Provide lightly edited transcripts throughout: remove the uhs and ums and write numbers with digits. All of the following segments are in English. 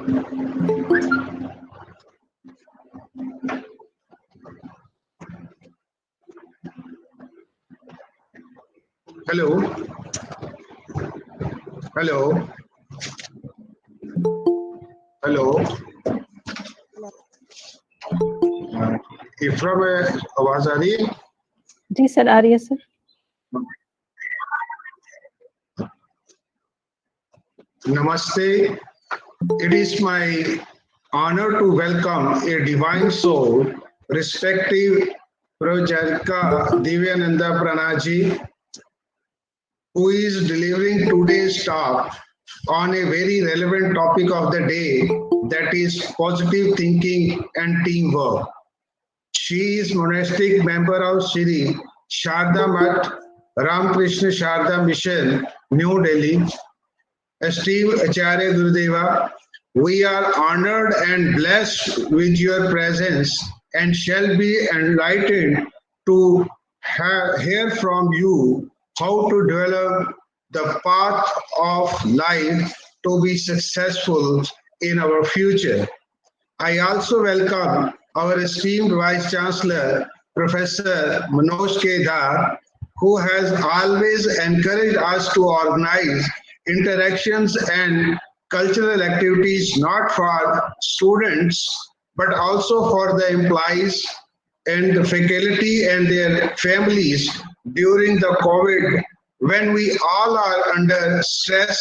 Hello. Hello. Hello. इफ्रा में आवाज आ रही है? जी सर, आ रही है sir. Namaste. It is my honor to welcome a divine soul, respective Prajarka Divyananda Pranaji, who is delivering today's talk on a very relevant topic of the day, that is positive thinking and teamwork. She is monastic member of Shri Sharda Math Ramakrishna Sharda Mission, New Delhi. Esteemed Acharya Gurudeva, we are honored and blessed with your presence and shall be enlightened to hear from you how to develop the path of life to be successful in our future. I also welcome our esteemed Vice Chancellor, Professor Manoj Kedar, who has always encouraged us to organize interactions and cultural activities not for students but also for the employees and the faculty and their families during the COVID, when we all are under stress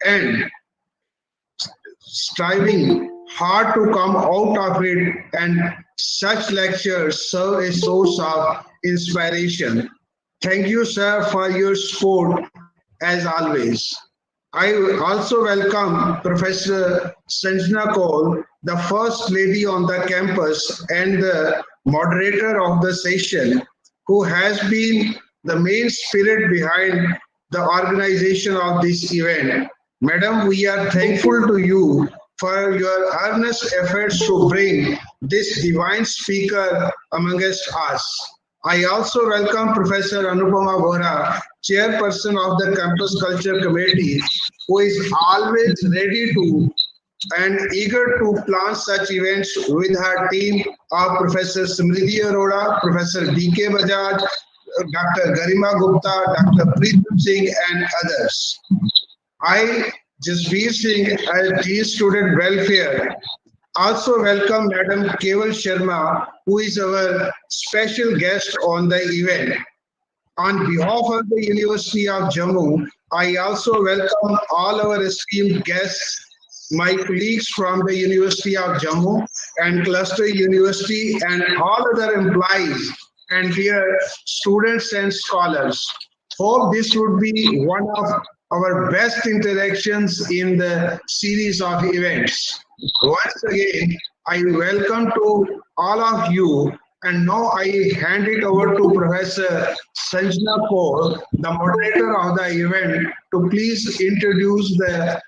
and striving hard to come out of it, and such lectures serve a source of inspiration. Thank you, sir, for your support as always. I also welcome Professor Sanjana Kaul, the First Lady on the campus and the moderator of the session, who has been the main spirit behind the organization of this event. Madam, we are thankful to you for your earnest efforts to bring this divine speaker amongst us. I also welcome Professor Anupama Vora, Chairperson of the Campus Culture Committee, who is always ready to and eager to plan such events with her team of Professor Smriti Arora, Professor D.K. Bajaj, Dr. Garima Gupta, Dr. Preetam Singh, and others. I, Jasveer Singh, as Dean Student Welfare, also welcome Madam Keval Sharma, who is our special guest on the event. On behalf of the University of Jammu, I also welcome all our esteemed guests, my colleagues from the University of Jammu and Cluster University, and all other employees and dear students and scholars. Hope this would be one of our best interactions in the series of events. Once again, I welcome to all of you, and now I hand it over to Professor Sanjana Kaur, the moderator of the event, to please introduce the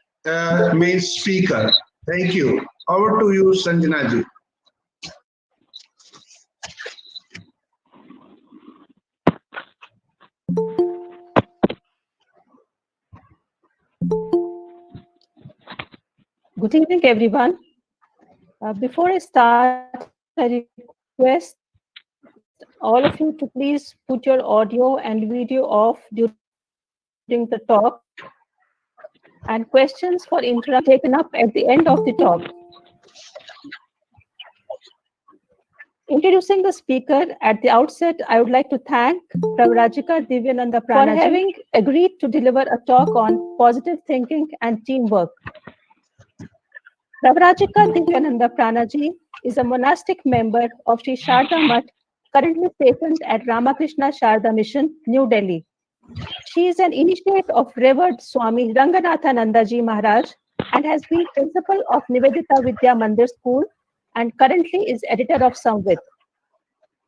main speaker. Thank you. Over to you, Sanjana ji. Good evening, everyone. Before I start, I request all of you to please put your audio and video off during the talk, and questions for interrupt taken up at the end of the talk. Introducing the speaker at the outset, I would like to thank Pravrajika Divyananda Pranaji for having agreed to deliver a talk on positive thinking and teamwork. Pravrajika Divyananda Pranaji is a monastic member of Sri Sharda Math, currently stationed at Ramakrishna Sharda Mission, New Delhi. She is an initiate of revered Swami Ranganathananda Ji Maharaj and has been principal of Nivedita Vidya Mandir School and currently is editor of Samvit.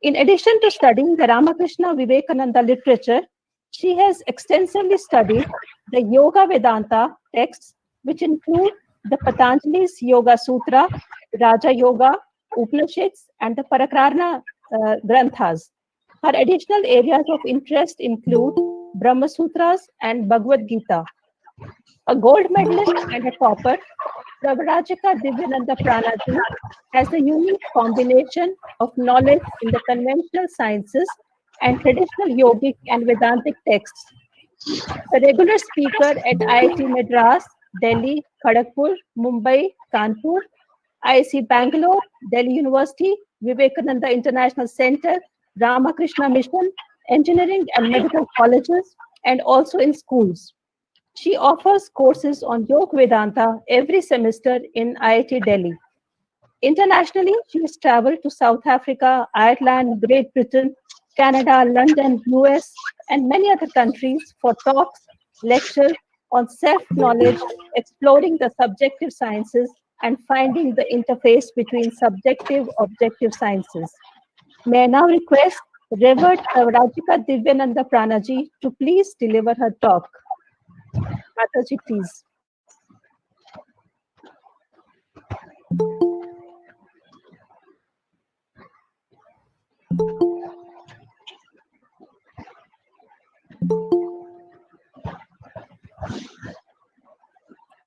In addition to studying the Ramakrishna Vivekananda literature, she has extensively studied the Yoga Vedanta texts, which include the Patanjali's Yoga Sutra, Raja Yoga, Upanishads, and the Parakrana Granthas. Her additional areas of interest include Brahma Sutras and Bhagavad Gita. A gold medalist and a topper, Pravrajika Divyananda Pranaji has a unique combination of knowledge in the conventional sciences and traditional yogic and Vedantic texts. A regular speaker at IIT Madras, Delhi, Kharagpur, Mumbai, Kanpur, IIC Bangalore, Delhi University, Vivekananda International Center, Ramakrishna Mission, engineering and medical colleges, and also in schools. She offers courses on Yoga Vedanta every semester in IIT Delhi. Internationally, she has traveled to South Africa, Ireland, Great Britain, Canada, London, US, and many other countries for talks, lectures on self knowledge, exploring the subjective sciences, and finding the interface between subjective objective sciences. May I now request Revered Savrajika Divyananda Pranaji to please deliver her talk. Mataji, please.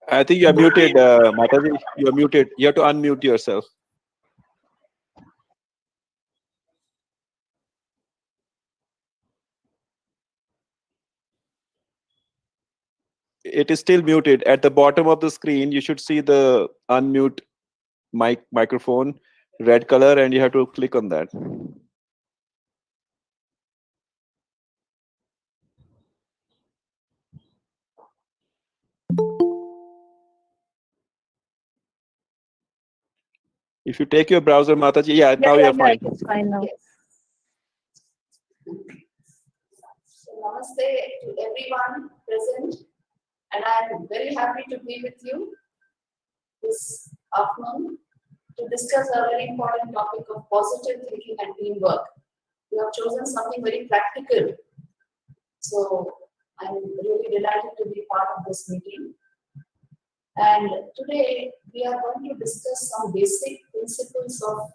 I think you are muted, Mataji. You are muted. You have to unmute yourself. It is still muted. At the bottom of the screen, you should see the unmute microphone, red color, and you have to click on that. If you take your browser, Mataji, now you're fine. It's fine now. So namaste to everyone present, and I am very happy to be with you this afternoon to discuss a very important topic of positive thinking and teamwork. You have chosen something very practical, so I'm really delighted to be part of this meeting. And today we are going to discuss some basic principles of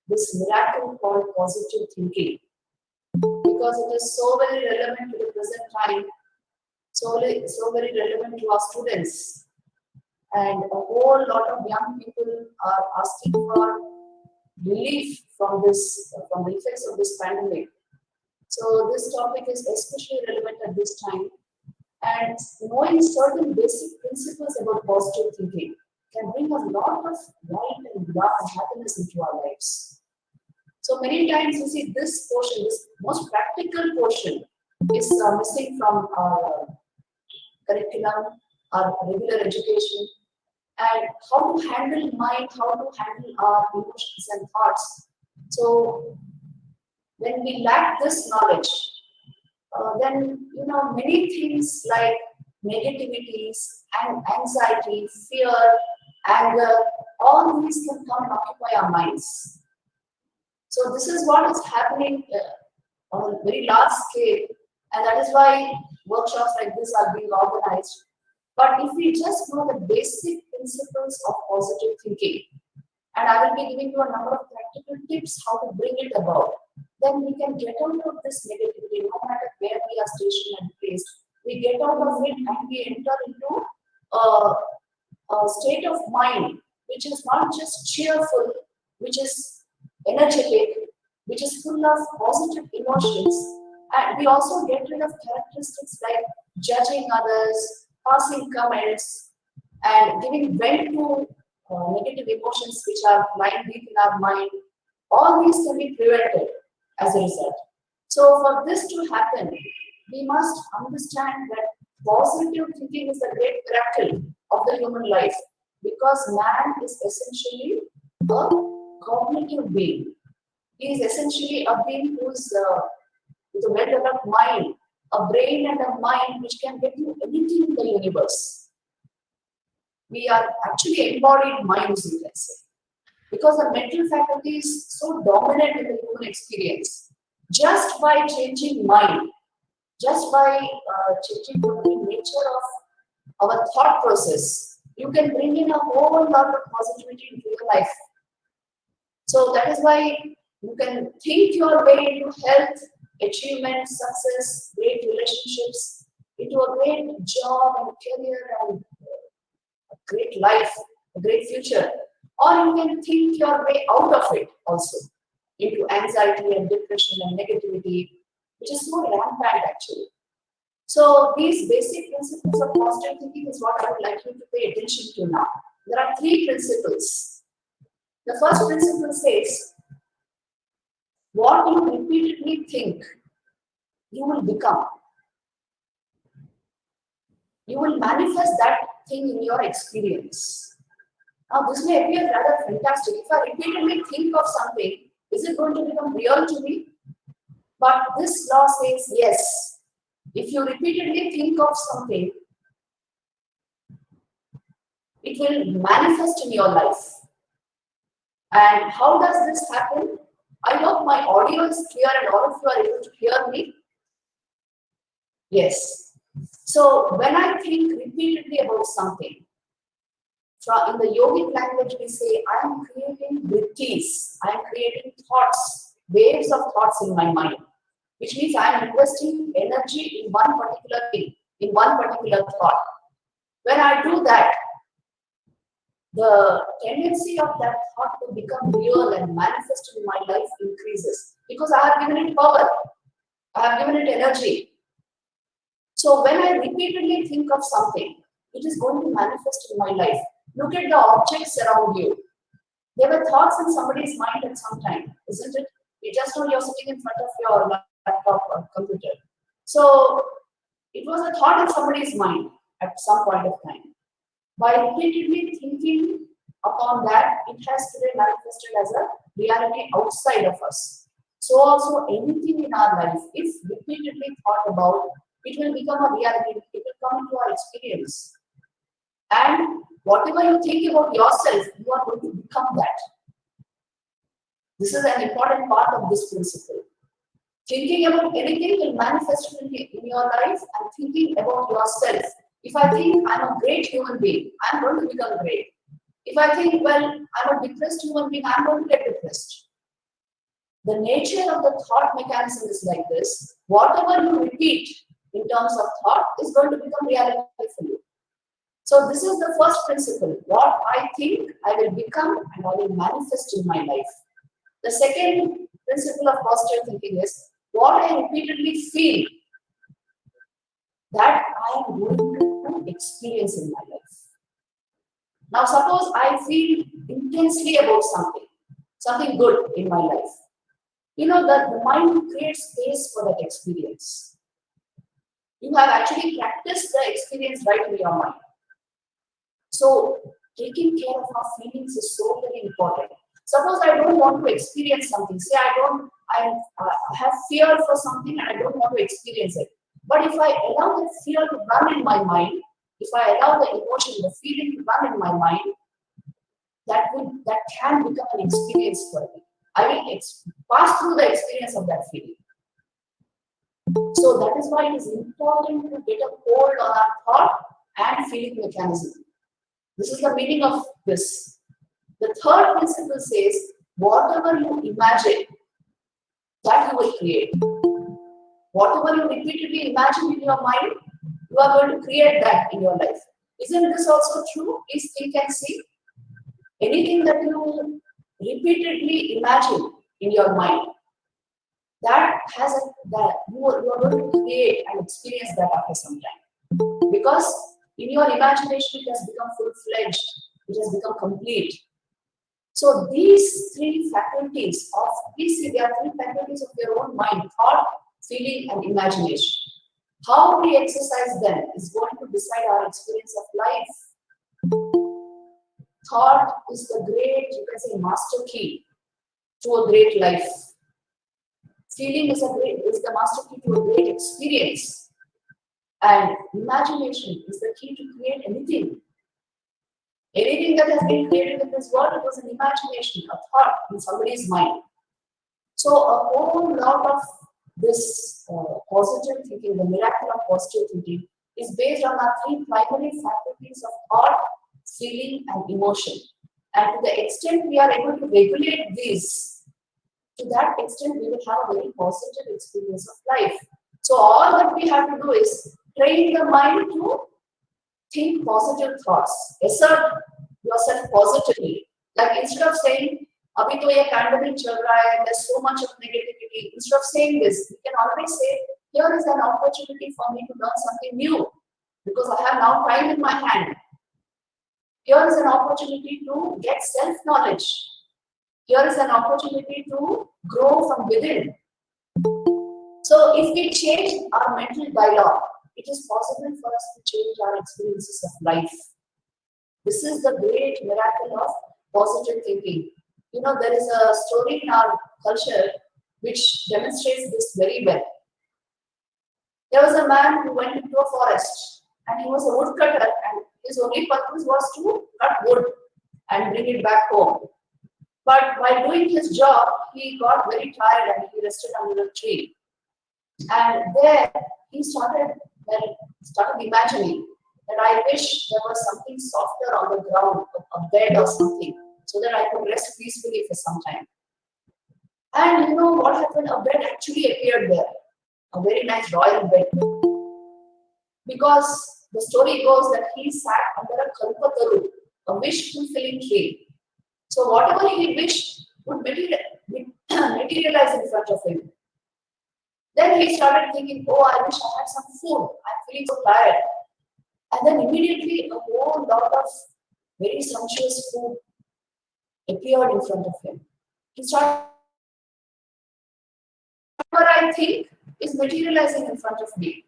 this miracle called positive thinking, because it is so very relevant to the present time, so very relevant to our students. And a whole lot of young people are asking for relief from the effects of this pandemic. So this topic is especially relevant at this time. And knowing certain basic principles about positive thinking can bring a lot of light and love and happiness into our lives. So many times you see this portion, this most practical portion, is missing from our curriculum, our regular education, and how to handle mind, how to handle our emotions and thoughts. So when we lack this knowledge, then many things like negativities and anxiety, fear, anger, all these can come and occupy our minds. So this is what is happening on a very large scale, and that is why workshops like this are being organized. But if we just know the basic principles of positive thinking, and I will be giving you a number of practical tips how to bring it about, then we can get out of this negativity, no matter where we are stationed and placed. We get out of it and we enter into a state of mind which is not just cheerful, which is energetic, which is full of positive emotions. And we also get rid of characteristics like judging others, passing comments, and giving vent to negative emotions which are lying deep in our mind. All these can be prevented as a result. So for this to happen, we must understand that positive thinking is the great miracle of the human life, because man is essentially a cognitive being. He is essentially a being who is with a well-developed mind, a brain and a mind which can get you anything in the universe. We are actually embodied minds, you can say, because the mental faculty is so dominant in the human experience. Just by changing mind, just by changing the very nature of our thought process, you can bring in a whole lot of positivity into your life. So that is why you can think your way into health, achievement, success, great relationships, into a great job and career and a great life a great future. Or you can think your way out of it also, into anxiety and depression and negativity, which is so rampant actually. So these basic principles of positive thinking is what I would like you to pay attention to now. There are 3 principles. The first principle says, what you repeatedly think, you will become. You will manifest that thing in your experience. Now, this may appear rather fantastic. If I repeatedly think of something, is it going to become real to me? But this law says yes. If you repeatedly think of something, it will manifest in your life. And how does this happen? I hope my audio is clear and all of you are able to hear me. Yes. So when I think repeatedly about something, in the yogic language we say, I am creating vrittis, I am creating thoughts, waves of thoughts in my mind, which means I am investing energy in one particular thing, in one particular thought. When I do that, the tendency of that thought to become real and manifest in my life increases, because I have given it power, I have given it energy. So when I repeatedly think of something, it is going to manifest in my life. Look at the objects around you. There were thoughts in somebody's mind at some time, isn't it? You just know you're sitting in front of your laptop or computer. So it was a thought in somebody's mind at some point of time. By repeatedly thinking upon that, it has today manifested as a reality outside of us. So also anything in our life, if repeatedly thought about, it will become a reality, it will come into our experience. And whatever you think about yourself, you are going to become that. This is an important part of this principle. Thinking about anything will manifest in your life, and thinking about yourself. If I think I'm a great human being, I'm going to become great. If I think, well, I'm a depressed human being, I'm going to get depressed. The nature of the thought mechanism is like this. Whatever you repeat in terms of thought is going to become reality for you. So this is the first principle. What I think, I will become and I will manifest in my life. The second principle of positive thinking is, what I repeatedly feel, that I am going to experience in my life. Now suppose I feel intensely about something good in my life. You know that the mind creates space for that experience. You have actually practiced the experience right in your mind. So taking care of our feelings is so very important. Suppose I don't want to experience something. Say I have fear for something and I don't want to experience it. But if I allow the fear to run in my mind, if I allow the emotion, the feeling to run in my mind, that can become an experience for me. I will pass through the experience of that feeling. So that is why it is important to get a hold on our thought and feeling mechanism. This is the meaning of this. The third principle says, whatever you imagine, that you will create. Whatever you repeatedly imagine in your mind, you are going to create that in your life. Isn't this also true? Please think and see. Anything that you repeatedly imagine in your mind, that you are going to create and experience that after some time. Because in your imagination, it has become full-fledged, it has become complete. So these three faculties of, please see, there are three faculties of your own mind: thought, feeling, and imagination. How we exercise them is going to decide our experience of life. Thought is the great, you can say, master key to a great life. Feeling is the master key to a great experience. And imagination is the key to create anything. Anything that has been created in this world, it was an imagination, a thought in somebody's mind. So a whole lot of this positive thinking, the miracle of positive thinking, is based on our three primary faculties of thought, feeling, and emotion. And to the extent we are able to regulate these, to that extent we will have a very positive experience of life. So all that we have to do is train the mind to think positive thoughts, assert yourself positively. Like instead of saying, "Abhi to ye pandemic chal raha hai, there's so much of negativity," instead of saying this, you can always say, "Here is an opportunity for me to learn something new because I have now time in my hand. Here is an opportunity to get self-knowledge. Here is an opportunity to grow from within." So if we change our mental dialogue, it is possible for us to change our experiences of life. This is the great miracle of positive thinking. You know, there is a story in our culture which demonstrates this very well. There was a man who went into a forest and he was a woodcutter, and his only purpose was to cut wood and bring it back home. But while doing his job, he got very tired and he rested under a tree. And there he started imagining that I wish there was something softer on the ground, a bed or something, so that I could rest peacefully for some time. And you know what happened? A bed actually appeared there, a very nice royal bed. Because the story goes that he sat under a kalpataru, a wish-fulfilling tree. So whatever he wished would materialize in front of him. Then he started thinking, "Oh, I wish I had some food. I'm feeling so tired." And then immediately a whole lot of very sumptuous food appeared in front of him. He started, "Whatever I think is materializing in front of me."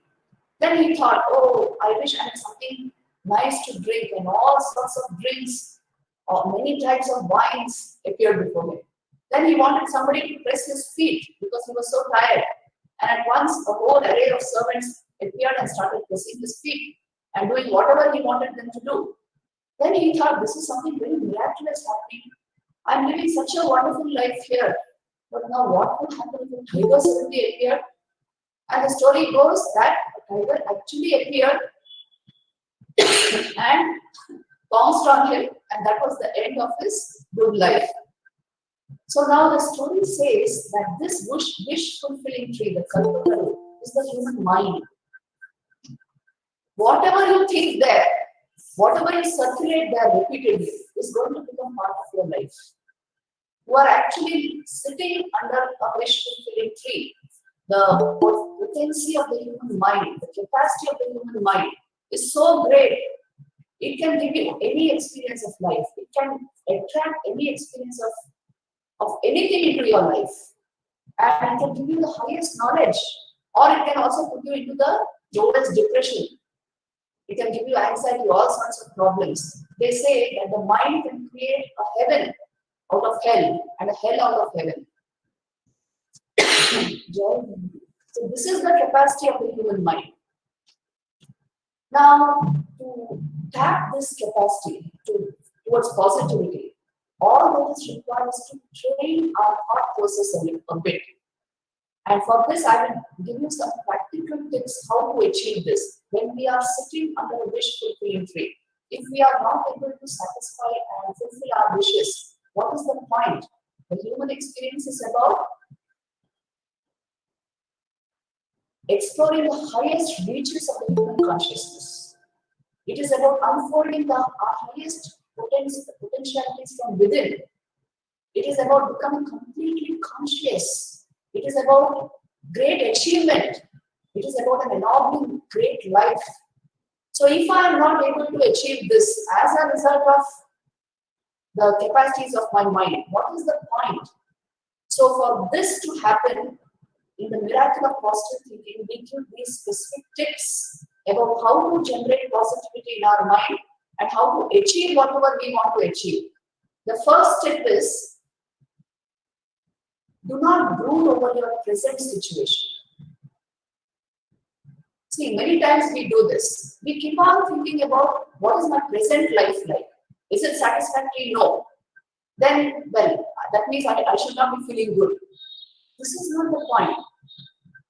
Then he thought, "Oh, I wish I had something nice to drink," and all sorts of drinks or many types of wines appeared before him. Then he wanted somebody to press his feet because he was so tired. And at once, a whole array of servants appeared and started pressing his feet and doing whatever he wanted them to do. Then he thought, "This is something very miraculous happening. I'm living such a wonderful life here. But now what will happen if a tiger suddenly appeared?" And the story goes that a tiger actually appeared and pounced on him, and that was the end of his good life. So now the story says that this wish-fulfilling tree, the kalpataru, is the human mind. Whatever you think there, whatever you circulate there repeatedly, is going to become part of your life. You are actually sitting under a wish-fulfilling tree. The potency of the human mind, the capacity of the human mind is so great. It can give you any experience of life. It can attract any experience of anything into your life. And it can give you the highest knowledge. Or it can also put you into the lowest depression. It can give you anxiety, all sorts of problems. They say that the mind can create a heaven out of hell and a hell out of heaven. So this is the capacity of the human mind. Now, to tap this capacity towards positivity, all that is required is to train our thought process a bit. And for this, I will give you some practical tips how to achieve this. When we are sitting under a wish-fulfilling tree, if we are not able to satisfy and fulfill our wishes, what is the point? The human experience is about exploring the highest reaches of the human consciousness. It is about unfolding our highest potentialities from within. It is about becoming completely conscious. It is about great achievement. It is about an ennobling great life. So if I am not able to achieve this as a result of the capacities of my mind, what is the point? So for this to happen, in the miracle of positive thinking, we give these specific tips about how to generate positivity in our mind and how to achieve whatever we want to achieve. The first tip is, do not brood over your present situation. See, many times we do this. We keep on thinking about what is my present life like. Is it satisfactory? No. Then, well, that means I should not be feeling good. This is not the point.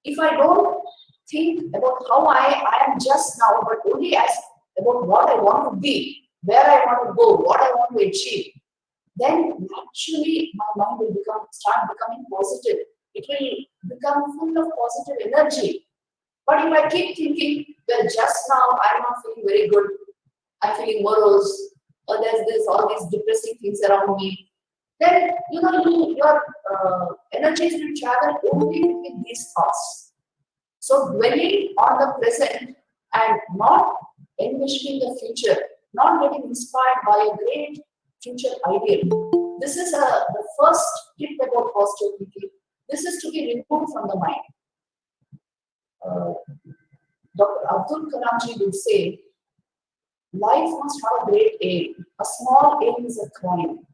If I don't think about how I am just now, but only as about what I want to be, where I want to go, what I want to achieve, then naturally my mind will start becoming positive. It will become full of positive energy. But if I keep thinking, well, just now I'm not feeling very good, I'm feeling morose, or there's this, all things around me, then your energies will travel only with these thoughts. So dwelling on the present and not envisioning the future, not getting inspired by a great future ideal. This is the first tip about positive thinking. This is to be removed from the mind. Dr. Abdul Kalamji would say, life must have a great aim. A small aim is a crime.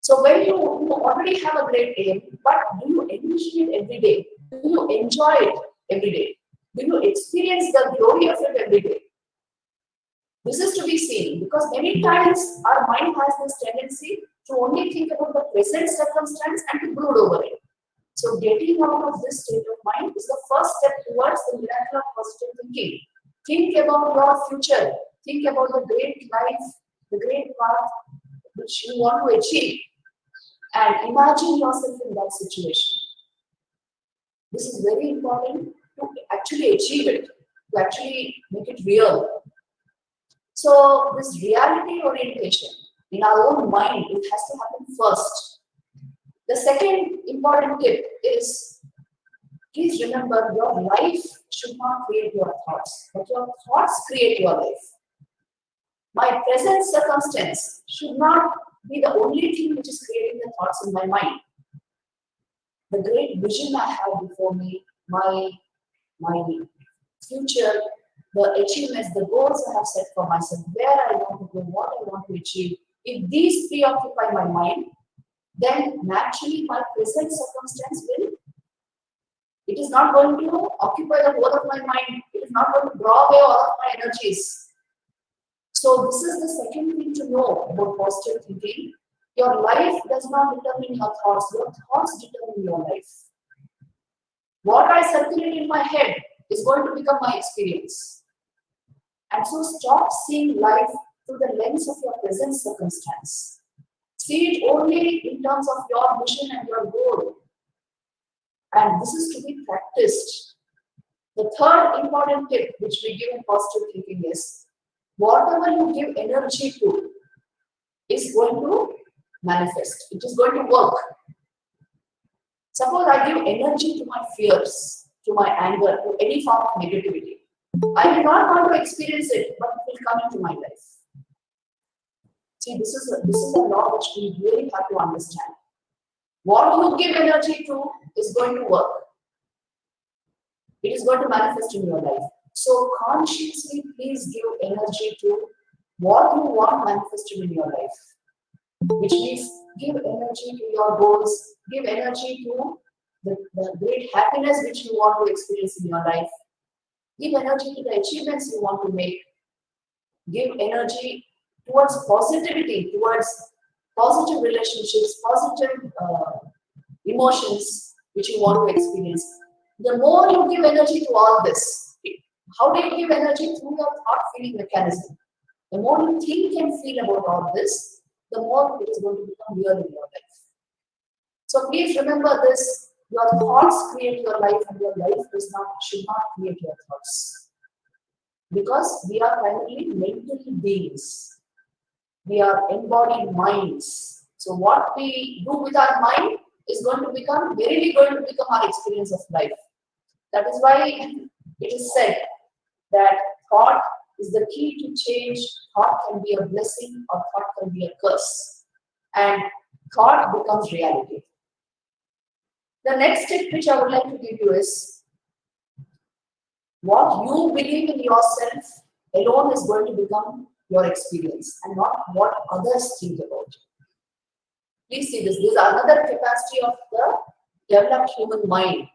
So when you already have a great aim, but do you envision it every day? Do you enjoy it every day? Do you experience the glory of it every day? This is to be seen, because many times our mind has this tendency to only think about the present circumstance and to brood over it. So getting out of this state of mind is the first step towards the miracle of positive thinking. Think about your future. Think about the great life, the great path which you want to achieve, and imagine yourself in that situation. This is very important to actually achieve it, to actually make it real. So this reality orientation in our own mind, it has to happen first. The second important tip is, please remember, your life should not create your thoughts, but your thoughts create your life. My present circumstance should not be the only thing which is creating the thoughts in my mind. The great vision I have before me, my future, the achievements, the goals I have set for myself, where I want to go, what I want to achieve, if these preoccupy my mind, then naturally my present circumstance it is not going to occupy the whole of my mind. It is not going to draw away all of my energies. So this is the second thing to know about positive thinking. Your life does not determine your thoughts determine your life. What I circulate in my head is going to become my experience. And so stop seeing life through the lens of your present circumstance. See it only in terms of your vision and your goal. And this is to be practiced. The third important tip which we give in positive thinking is, whatever you give energy to is going to manifest. It is going to work. Suppose I give energy to my fears, to my anger, to any form of negativity. I will not want to experience it, but it will come into my life. See, this is a law which we really have to understand. What you give energy to is going to work. It is going to manifest in your life. So consciously, please give energy to what you want manifested in your life. Which means give energy to your goals, give energy to the great happiness which you want to experience in your life. Give energy to the achievements you want to make. Give energy towards positivity, towards positive relationships, positive emotions which you want to experience. The more you give energy to all this, how do you give energy? Through your thought-feeling mechanism. The more you think and feel about all this, the more it is going to become real in your life. So please remember this. Your thoughts create your life, and your life should not create your thoughts. Because we are primarily mental beings. We are embodied minds. So what we do with our mind is verily going to become our experience of life. That is why it is said that thought is the key to change. Thought can be a blessing or thought can be a curse. And thought becomes reality. The next tip which I would like to give you is, what you believe in yourself alone is going to become your experience and not what others think about you. Please see this. This is another capacity of the developed human mind.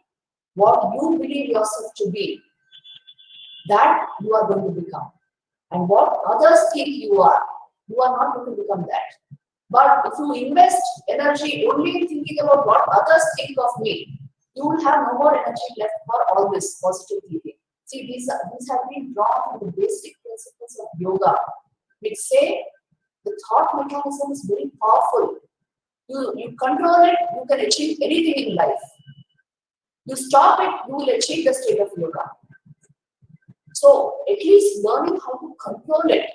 What you believe yourself to be, that you are going to become. And what others think you are not going to become that. But if you invest energy only in thinking about what others think of me, you will have no more energy left for all this positive thinking. See, these have been drawn from the basic principles of yoga, which say the thought mechanism is very powerful. You control it, you can achieve anything in life. You stop it, you will achieve the state of yoga. So at least learning how to control it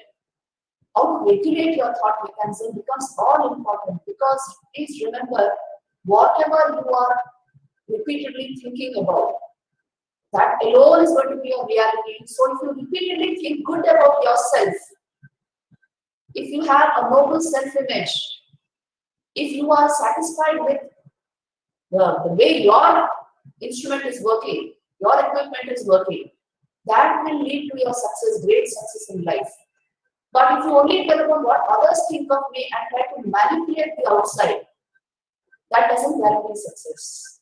how to regulate your thought mechanism becomes all important, because please remember, whatever you are repeatedly thinking about, that alone is going to be your reality. So if you repeatedly think good about yourself, if you have a noble self-image, if you are satisfied with the way your instrument is working, your equipment is working, that will lead to your success, great success in life. But if you only care about what others think of me and try to manipulate the outside, that doesn't guarantee success.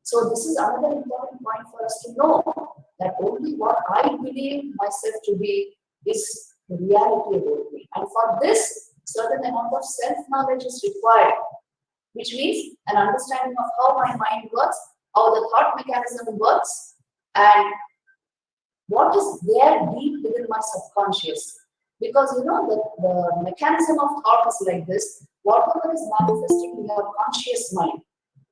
So this is another important point for us to know, that only what I believe myself to be is the reality about me. And for this, certain amount of self-knowledge is required, which means an understanding of how my mind works, how the thought mechanism works, and what is there deep within my subconscious. Because the mechanism of thought is like this: whatever is manifesting in your conscious mind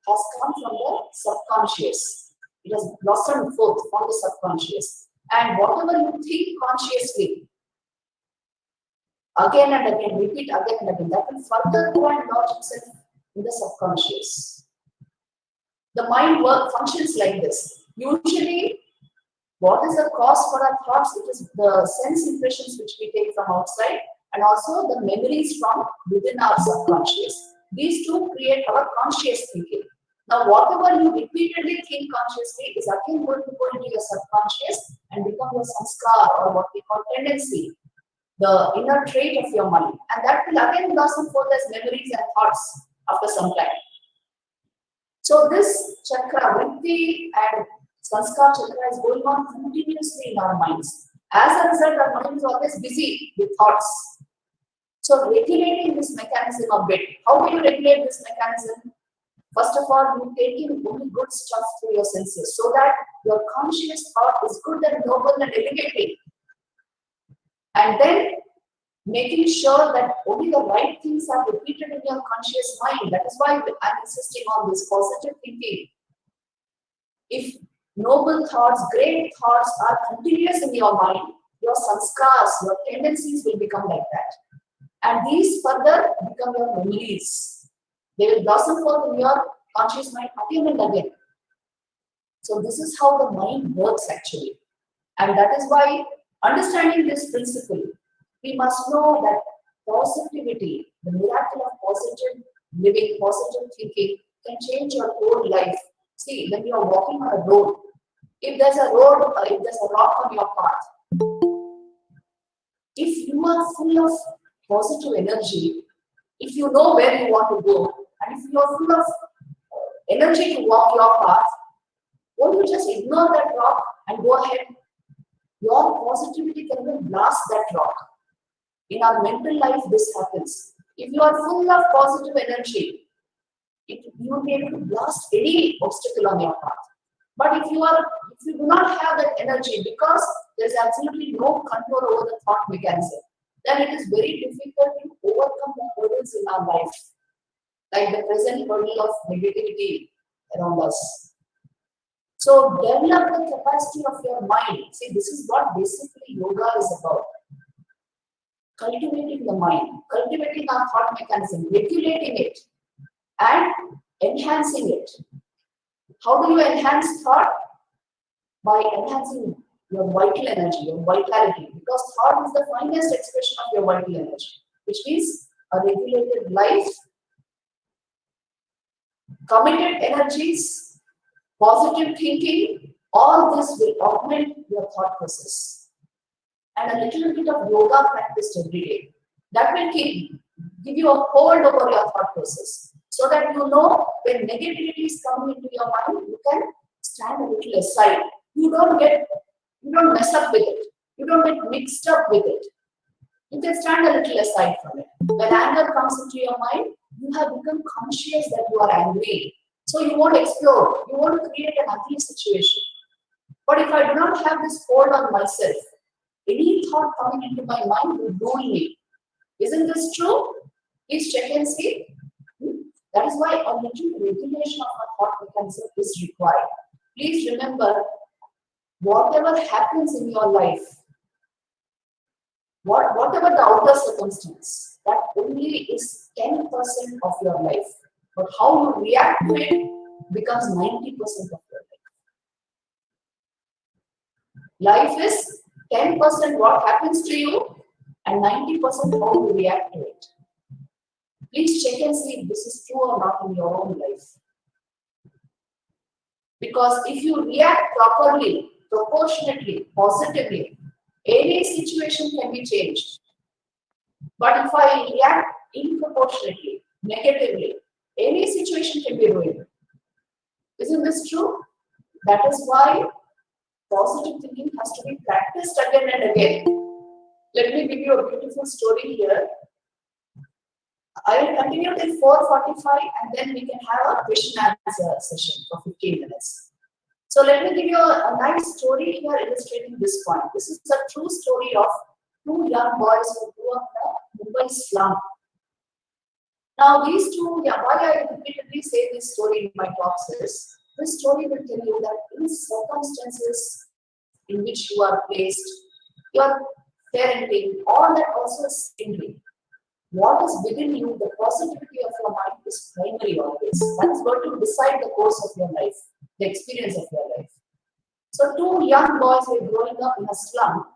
has come from the subconscious. It has blossomed forth from the subconscious. And whatever you think consciously, again and again, repeat again and again, that will further go and lodge itself in the subconscious. The mind functions like this. Usually, what is the cause for our thoughts? It is the sense impressions which we take from outside, and also the memories from within our subconscious. These two create our conscious thinking. Now, whatever you repeatedly think consciously is again going to go into your subconscious and become your sanskar, or what we call tendency, the inner trait of your mind. And that will again blossom forth as memories and thoughts after some time. So this chakra, vritti and sanskar chakra, is going on continuously in our minds. As a result, our mind is always busy with thoughts. So regulating this mechanism a bit. How do you regulate this mechanism? First of all, you take in only good stuff through your senses, so that your conscious thought is good and noble and elevating. And then making sure that only the right things are repeated in your conscious mind. That is why I'm insisting on this positive thinking. If noble thoughts, great thoughts are continuous in your mind, your sanskars, your tendencies will become like that. And these further become your memories. They will blossom forth in your conscious mind again and again. So this is how the mind works actually. And that is why, understanding this principle, we must know that positivity, the miracle of positive living, positive thinking, can change your whole life. See, when you are walking on a road, if there's a rock on your path, if you are full of positive energy, if you know where you want to go, and if you are full of energy to walk your path, won't you just ignore that rock and go ahead? Your positivity can even blast that rock. In our mental life, this happens. If you are full of positive energy, you will be able to blast any obstacle on your path. But if you do not have that energy, because there is absolutely no control over the thought mechanism, then it is very difficult to overcome the hurdles in our life, like the present hurdle of negativity around us. So develop the capacity of your mind. See, this is what basically yoga is about. Cultivating the mind, cultivating our thought mechanism, regulating it, and enhancing it. How do you enhance thought? By enhancing your vital energy, your vitality, because thought is the finest expression of your vital energy, which means a regulated life, committed energies, positive thinking. All this will augment your thought process. And a little bit of yoga practiced every day. That will give you a hold over your thought process, so that you know when negativity is coming into your mind, you can stand a little aside. You don't mess up with it. You don't get mixed up with it. You can stand a little aside from it. When anger comes into your mind, you have become conscious that you are angry. So you won't explode. You won't create an ugly situation. But if I do not have this hold on myself, any thought coming into my mind will ruin me. Isn't this true? Please check and see. That is why a little regulation of our thought mechanism is required. Please remember, whatever happens in your life, whatever the outer circumstance, that only is 10% of your life. But how you react to it becomes 90% of your life. Life is 10% what happens to you and 90% how you react to it. Please check and see if this is true or not in your own life. Because if you react properly, proportionately, positively, any situation can be changed. But if I react disproportionately, negatively, any situation can be ruined. Isn't this true? That is why positive thinking has to be practiced again and again. Let me give you a beautiful story here. I will continue till 4:45 and then we can have a question and answer session for 15 minutes. So let me give you a nice story here illustrating this point. This is a true story of two young boys who grew up in a Mumbai slum. Now these two, why I repeatedly say this story in my talks is, this story will tell you that in circumstances in which you are placed, your parenting, all that also is secondary. What is within you, the positivity of your mind is primary always. That is going to decide the course of your life, the experience of your life. So two young boys were growing up in a slum,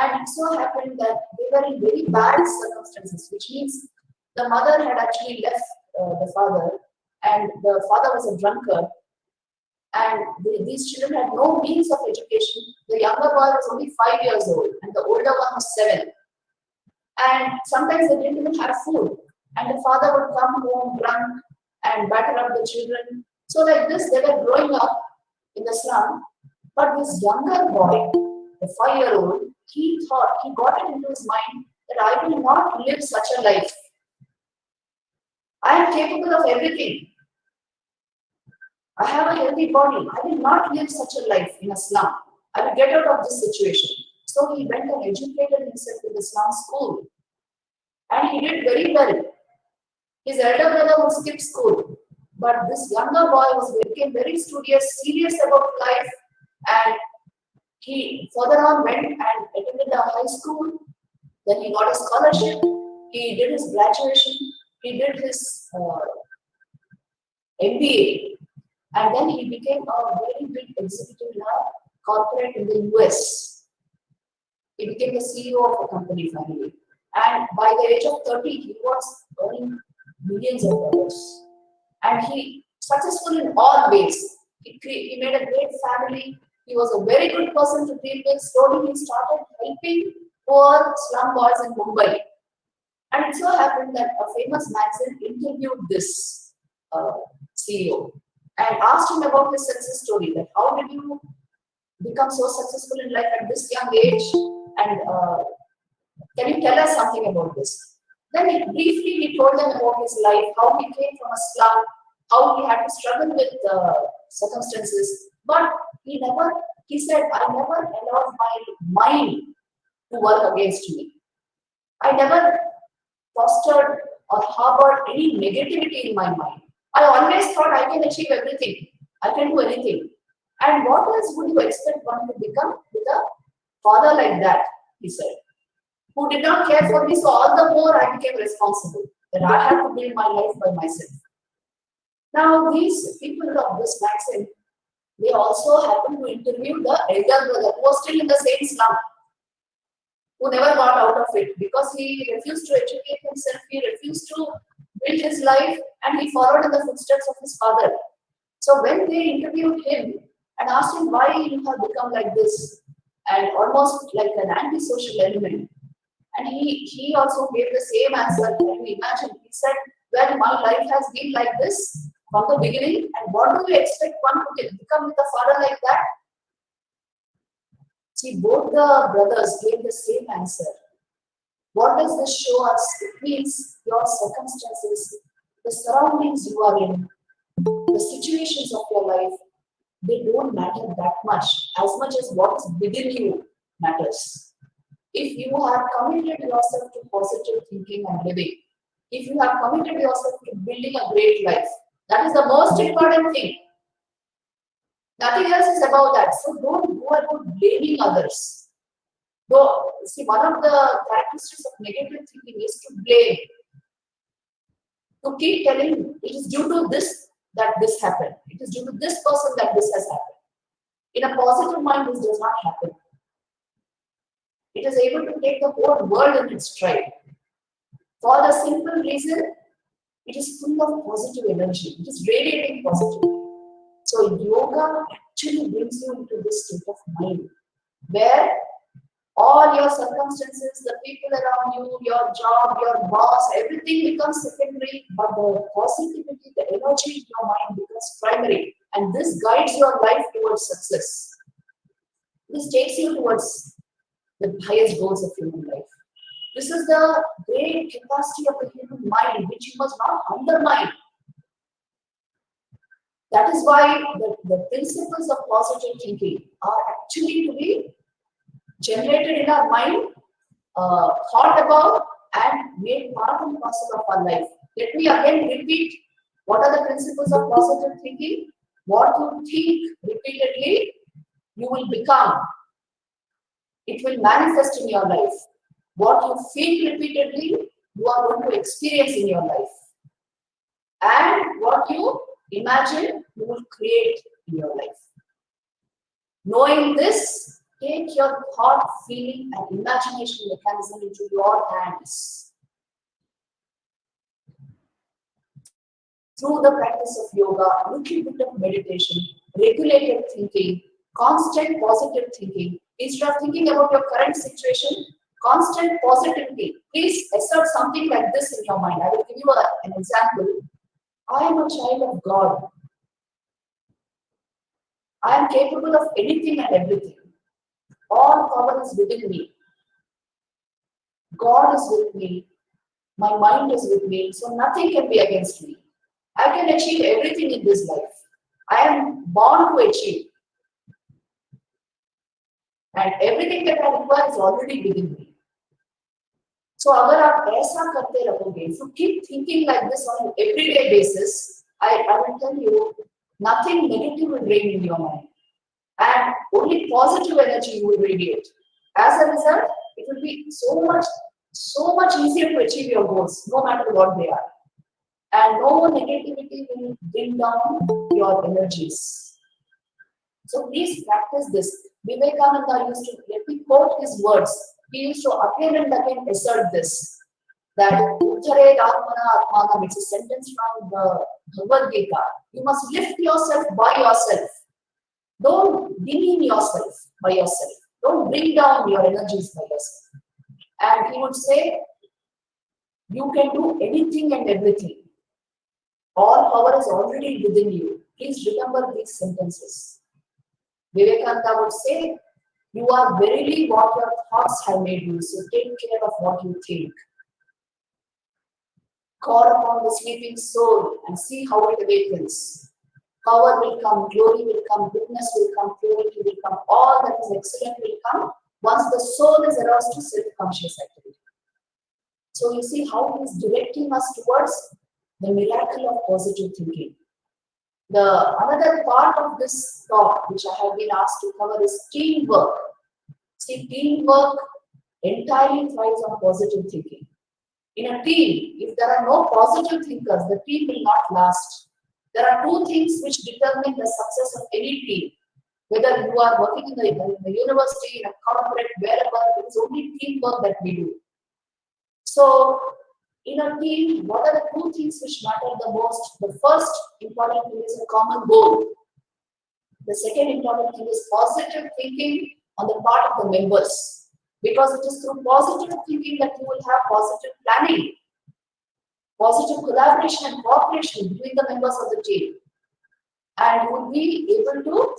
and it so happened that they were in very bad circumstances, which means the mother had actually left the father, and the father was a drunkard, and these children had no means of education. The younger boy was only 5 years old, and the older one was 7. And sometimes they didn't even have food, and the father would come home drunk and batter up the children. So like this, they were growing up in the slum. But this younger boy, the 5-year-old, he got it into his mind that I will not live such a life. I am capable of everything. I have a healthy body. I will not live such a life in a slum. I will get out of this situation. So he went and educated himself in the slum school. And he did very well. His elder brother would skip school. But this younger boy became very studious, serious about life. And he further on went and attended the high school. Then he got a scholarship. He did his graduation. He did his MBA. And then he became a very big executive in a corporate in the US. He became the CEO of a company finally. And by the age of 30, he was earning millions of dollars. And he successful in all ways. He made a great family. He was a very good person to deal with. Slowly he started helping poor slum boys in Mumbai. And it so happened that a famous magazine interviewed this CEO and asked him about his success story. Like, how did you become so successful in life at this young age? And can you tell us something about this? Then briefly he told them about his life, how he came from a slum, how he had to struggle with circumstances. But he said, I never allowed my mind to work against me. I never fostered or harbored any negativity in my mind. I always thought I can achieve everything. I can do anything. And what else would you expect one to become with a father like that, he said, who did not care for me, so all the more I became responsible, that I had to build my life by myself. Now, these people of this magazine, they also happened to interview the elder brother who was still in the same slum, who never got out of it because he refused to educate himself, he refused to build his life, and he followed in the footsteps of his father. So when they interviewed him and asked him why you have become like this, and almost like an antisocial element, and he also gave the same answer. Can you imagine? He said, well, my life has been like this from the beginning, and what do you expect one to become with a father like that? See, both the brothers gave the same answer. What does this show us? It means your circumstances, the surroundings you are in, the situations of your life, they don't matter that much as what is within you matters. If you have committed yourself to positive thinking and living, if you have committed yourself to building a great life, that is the most important thing. Nothing else is about that. So don't go about blaming others. Though, see, one of the characteristics of negative thinking is to blame. To keep telling it is due to this that this happened. It is due to this person that this has happened. In a positive mind, this does not happen. It is able to take the whole world in its stride. For the simple reason, it is full of positive energy. It is radiating positive. So yoga actually brings you into this state of mind where all your circumstances, the people around you, your job, your boss, everything becomes secondary, but the positivity, the energy in your mind becomes primary. And this guides your life towards success. This takes you towards the highest goals of human life. This is the great capacity of the human mind, which you must not undermine. That is why the principles of positive thinking are actually to be generated in our mind, thought about, and made part and parcel of our life. Let me again repeat what are the principles of positive thinking. What you think repeatedly, you will become. It will manifest in your life. What you feel repeatedly, you are going to experience in your life. And what you imagine, you will create in your life. Knowing this, take your thought, feeling, and imagination mechanism into your hands. Through the practice of yoga, little bit of meditation, regulated thinking, constant positive thinking, instead of thinking about your current situation, constant positivity. Please assert something like this in your mind. I will give you an example. I am a child of God. I am capable of anything and everything. All power is within me. God is with me. My mind is with me. So nothing can be against me. I can achieve everything in this life. I am born to achieve. And everything that I require is already within me. So अगर आप ऐसा करते रहोगे, if you keep thinking like this on an everyday basis, I will tell you, nothing negative will reign in your mind. And only positive energy you will radiate. As a result, it will be so much easier to achieve your goals, no matter what they are. And no negativity will bring down your energies. So please practice this. Vivekananda used to, let me quote his words. He used to again and again assert this, that Uttared Atmana Atmanam, it's a sentence from the Bhagavad Gita. You must lift yourself by yourself. Don't demean yourself by yourself. Don't bring down your energies by yourself. And he would say, you can do anything and everything. All power is already within you. Please remember these sentences. Vivekananda would say, you are verily what your thoughts have made you, so take care of what you think. Call upon the sleeping soul and see how it awakens. Power will come, glory will come, goodness will come, purity will come, all that is excellent will come once the soul is aroused to self-conscious activity. So you see how he is directing us towards the miracle of positive thinking. Another part of this talk, which I have been asked to cover, is teamwork. See, teamwork entirely thrives on positive thinking. In a team, if there are no positive thinkers, the team will not last. There are two things which determine the success of any team. Whether you are working in the university, in a corporate, wherever, it is only teamwork that we do. So, in a team, what are the two things which matter the most? The first important thing is a common goal. The second important thing is positive thinking on the part of the members. Because it is through positive thinking that you will have positive planning, positive collaboration and cooperation between the members of the team. And you will be able to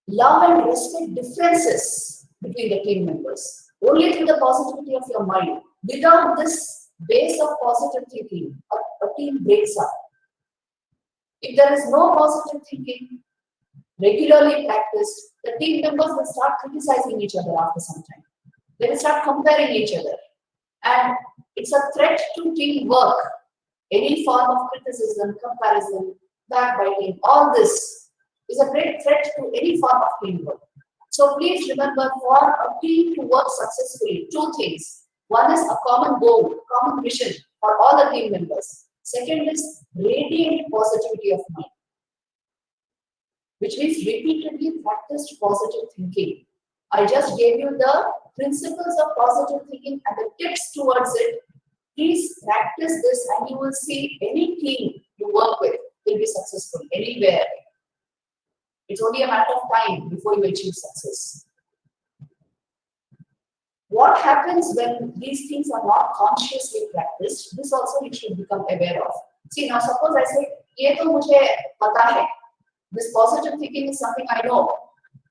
love and respect differences between the team members. Only through the positivity of your mind. Without this base of positive thinking, a team breaks up. If there is no positive thinking, regularly practiced, the team members will start criticizing each other after some time. They will start comparing each other. And it's a threat to teamwork. Any form of criticism, comparison, backbiting, all this is a great threat to any form of teamwork. So please remember, for a team to work successfully, two things. One is a common goal, common vision for all the team members. Second is radiant positivity of mind, which means repeatedly practiced positive thinking. I just gave you the principles of positive thinking and the tips towards it. Please practice this and you will see any team you work with will be successful anywhere. It's only a matter of time before you achieve success. What happens when these things are not consciously practiced? This also you should become aware of. See, now suppose I say, "Ye to mujhe pata hai." This positive thinking is something I know,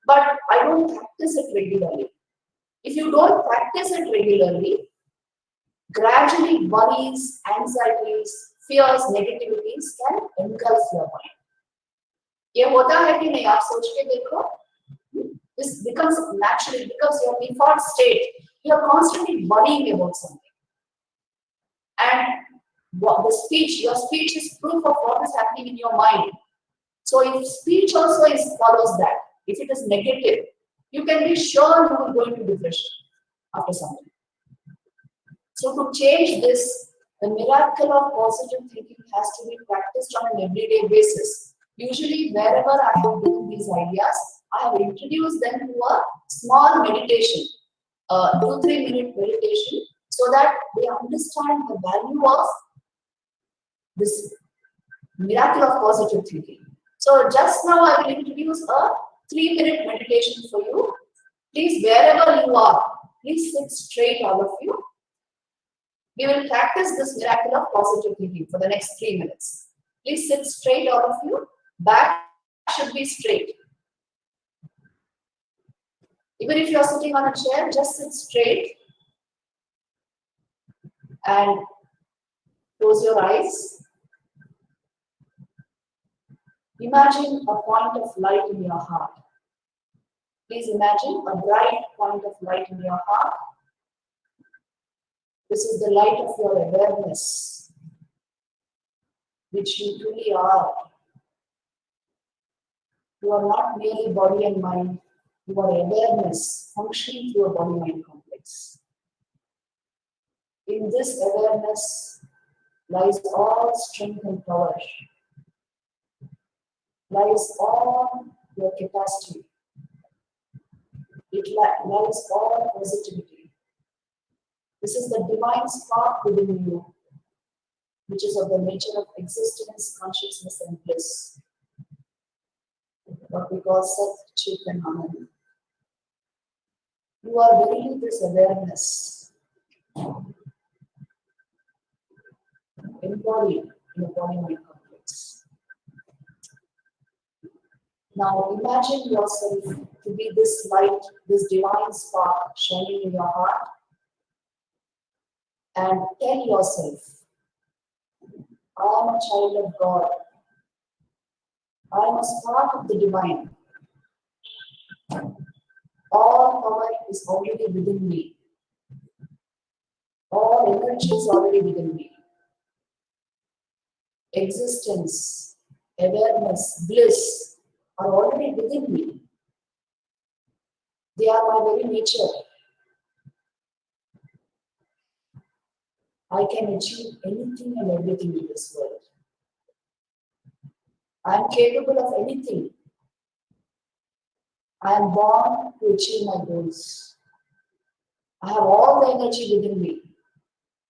but I don't practice it regularly. If you don't practice it regularly, gradually worries, anxieties, fears, negativities can engulf your mind. ये होता है कि नहीं, आप सोच के देखो. This becomes natural, it becomes your default state. You are constantly worrying about something. And your speech is proof of what is happening in your mind. So if speech also follows that, if it is negative, you can be sure you will go into depression after some time. So to change this, the miracle of positive thinking has to be practiced on an everyday basis. Usually wherever I have given these ideas, I have introduced them to a small meditation, 2-3 minute meditation, so that they understand the value of this miracle of positive thinking. So just now I will introduce a 3-minute meditation for you. Please, wherever you are, please sit straight, all of you. We will practice this miracle of positive thinking for the next 3 minutes. Please sit straight, all of you. Back should be straight. Even if you are sitting on a chair, just sit straight and close your eyes. Imagine a point of light in your heart. Please imagine a bright point of light in your heart. This is the light of your awareness, which you truly are. You are not merely body and mind. You are awareness functioning through a body-mind complex. In this awareness lies all strength and power, lies all your capacity. It lies all positivity. This is the divine spark within you, which is of the nature of existence, consciousness, and bliss. What we call Sat Chit and Anand. You are verily this awareness embodied in a body-mind complex. Now imagine yourself to be this light, this divine spark shining in your heart, and tell yourself, I am a child of God. I am a spark of the divine. All power is already within me. All energy is already within me. Existence, awareness, bliss are already within me. They are my very nature. I can achieve anything and everything in this world. I am capable of anything. I am born to achieve my goals. I have all the energy within me,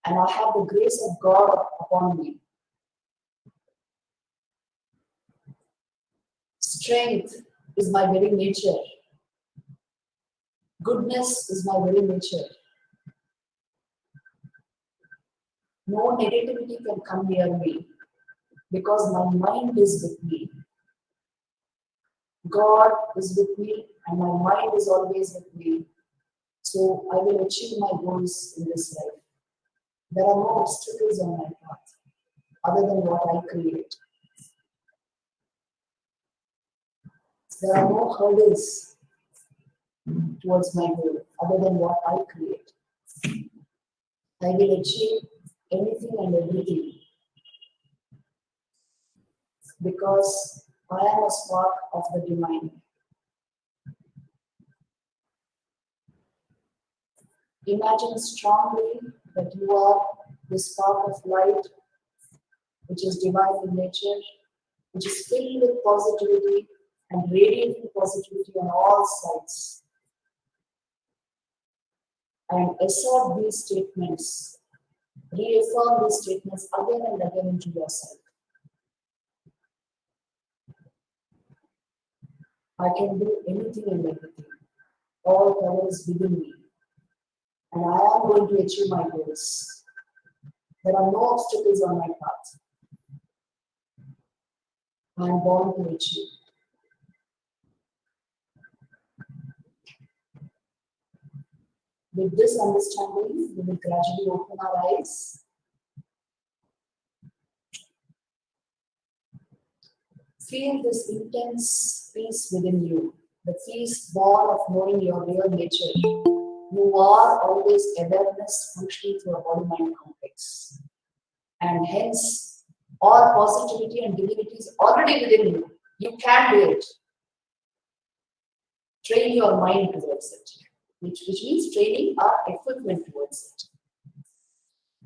and I have the grace of God upon me. Strength is my very nature. Goodness is my very nature. No negativity can come near me because my mind is with me. God is with me and my mind is always with me. So I will achieve my goals in this life. There are no obstacles on my path other than what I create. There are no hurdles towards my goal other than what I create. I will achieve anything and everything because I am a spark of the divine. Imagine strongly that you are this spark of light, which is divine in nature, which is filled with positivity and radiating positivity on all sides. And assert these statements, reaffirm these statements again and again into yourself. I can do anything and everything. All power is within me. And I am going to achieve my goals. There are no obstacles on my path. I am born to achieve. With this understanding, we will gradually open our eyes. Feel this intense peace within you, the peace born of knowing your real nature. You are always awareness functioning through a body-mind complex. And hence, all positivity and divinity is already within you. You can do it. Train your mind towards it, which means training our equipment towards it.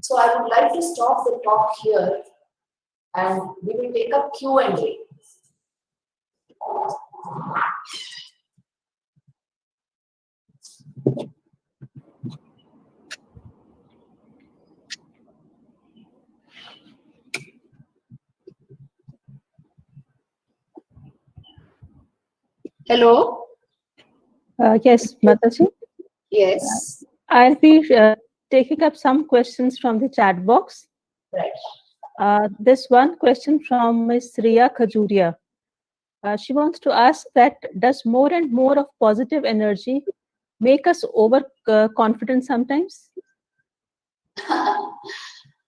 So I would like to stop the talk here and we will take up Q&A. Hello? Yes, Mataji. Yes. I'll be taking up some questions from the chat box. Right. This one question from Ms. Riya Khajuria. She wants to ask that, does more and more of positive energy make us overconfident sometimes?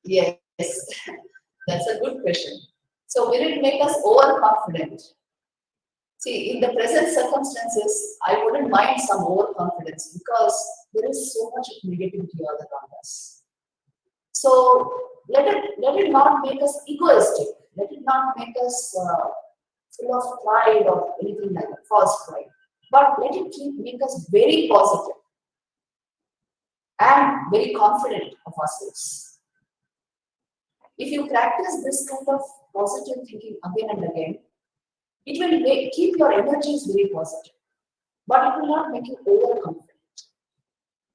Yes, that's a good question. So will it make us overconfident? See, in the present circumstances, I wouldn't mind some overconfidence because there is so much negativity all around us. So let it not make us egoistic. Let it not make us full of pride or anything like that, false pride. But let it make us very positive and very confident of ourselves. If you practice this kind of positive thinking again and again, it will keep your energies very positive, but it will not make you overconfident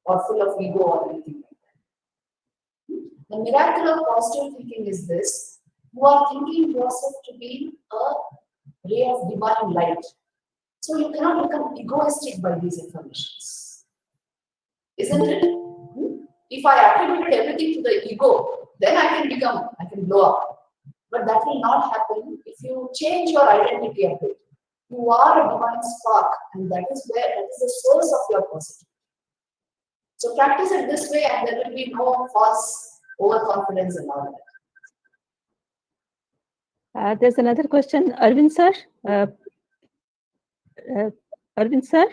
or full of ego or anything like that. The miracle of positive thinking is this: you are thinking yourself to be a ray of divine light. So you cannot become egoistic by these informations. Isn't it? If I attribute everything to the ego, then I can blow up. But that will not happen if you change your identity a bit. You are a divine spark, and that is the source of your positivity. So practice it this way, and there will be no false overconfidence and all that. There's another question, Arvind sir. Arvind sir.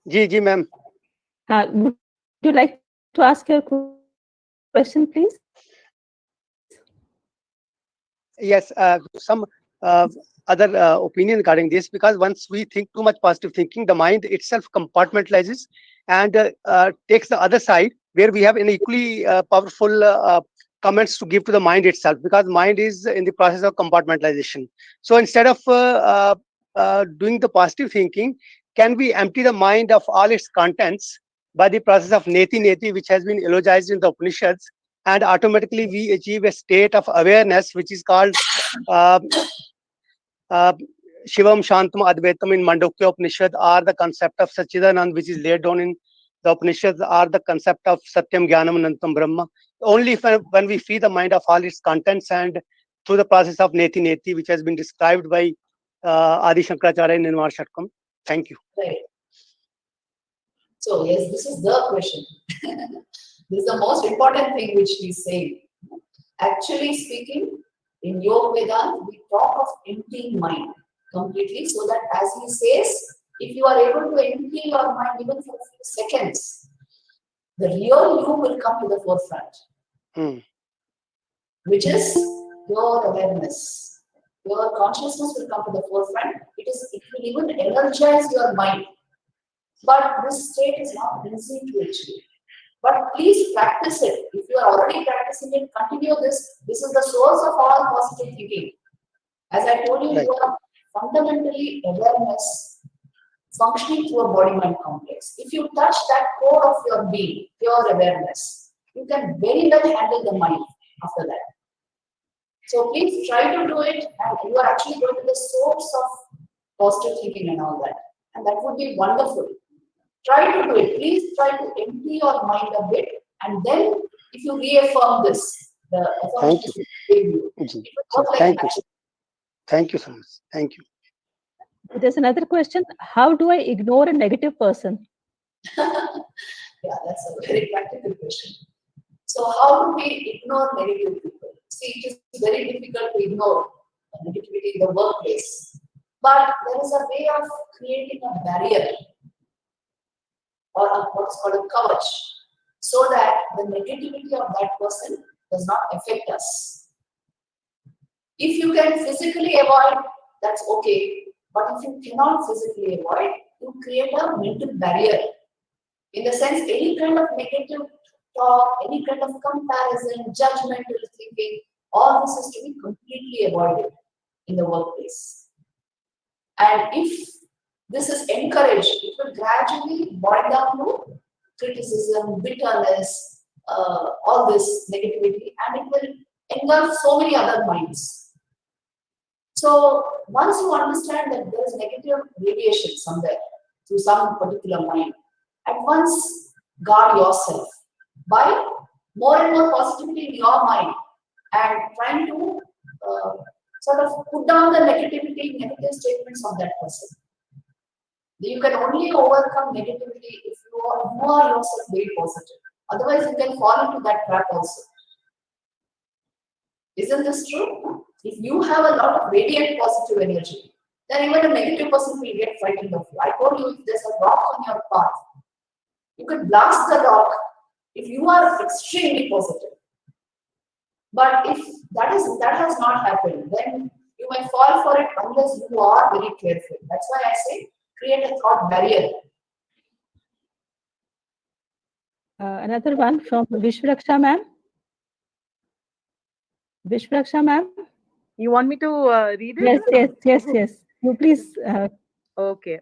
Ji, ma'am. Would you like to ask your question, please? Yes, some other opinion regarding this, because once we think too much positive thinking, the mind itself compartmentalizes and takes the other side, where we have an equally powerful comments to give to the mind itself, because mind is in the process of compartmentalization. So instead of doing the positive thinking, can we empty the mind of all its contents by the process of neti, which has been eulogized in the Upanishads, and automatically we achieve a state of awareness, which is called Shivam Shantam Advaitam in Mandukya Upanishad, or the concept of Sachidanand, which is laid down in the Upanishads, or the concept of Satyam Jnanam Anantam Brahma. Only when we free the mind of all its contents and through the process of neti, which has been described by Adi Shankaracharya in Nirvana Shatkam. Thank you. Right. So yes, this is the question. This is the most important thing which we say. Actually speaking, in Yoga Vedanta, we talk of emptying mind completely, so that, as he says, if you are able to empty your mind even for a few seconds, the real you will come to the forefront, which is your awareness. your consciousness will come to the forefront. It will even energize your mind. But this state is not easy to achieve. But please practice it. If you are already practicing it, continue this. This is the source of all positive thinking. As I told you, Right. you are fundamentally awareness functioning through a body-mind complex. If you touch that core of your being, pure awareness, you can very well handle the mind after that. So please try to do it, and you are actually going to the source of positive thinking and all that. And that would be wonderful. Try to do it. Please try to empty your mind a bit, and then if you reaffirm this, the Thank affirmation will give you. Ji. It will Ji, work like Thank you. magic. Thank you so much. Thank you. There's another question. How do I ignore a negative person? Yeah, that's a very practical question. So how do we ignore negative people? See, it is very difficult to ignore negativity in the workplace. But there is a way of creating a barrier or what's called a kavach, so that the negativity of that person does not affect us. If you can physically avoid, that's okay. But if you cannot physically avoid, you create a mental barrier. In the sense, any kind of negative talk, any kind of comparison, judgmental thinking, all this is to be completely avoided in the workplace. And if this is encouraged, it will gradually boil down to criticism, bitterness, all this negativity, and it will engulf so many other minds. So once you understand that there is negative radiation somewhere through some particular mind, at once guard yourself by more and more positivity in your mind and trying to sort of put down the negativity, negative statements of that person. You can only overcome negativity if you are yourself very positive. Otherwise, you can fall into that trap also. Isn't this true? If you have a lot of radiant positive energy, then even a negative person will get frightened of you. I told you, if there's a rock on your path, you could blast the rock if you are extremely positive. But if that has not happened, then you may fall for it unless you are very careful. That's why I say create a thought barrier. Another one from Vishwaraksha ma'am. Vishwaraksha ma'am. You want me to read it? Yes. You please. Okay.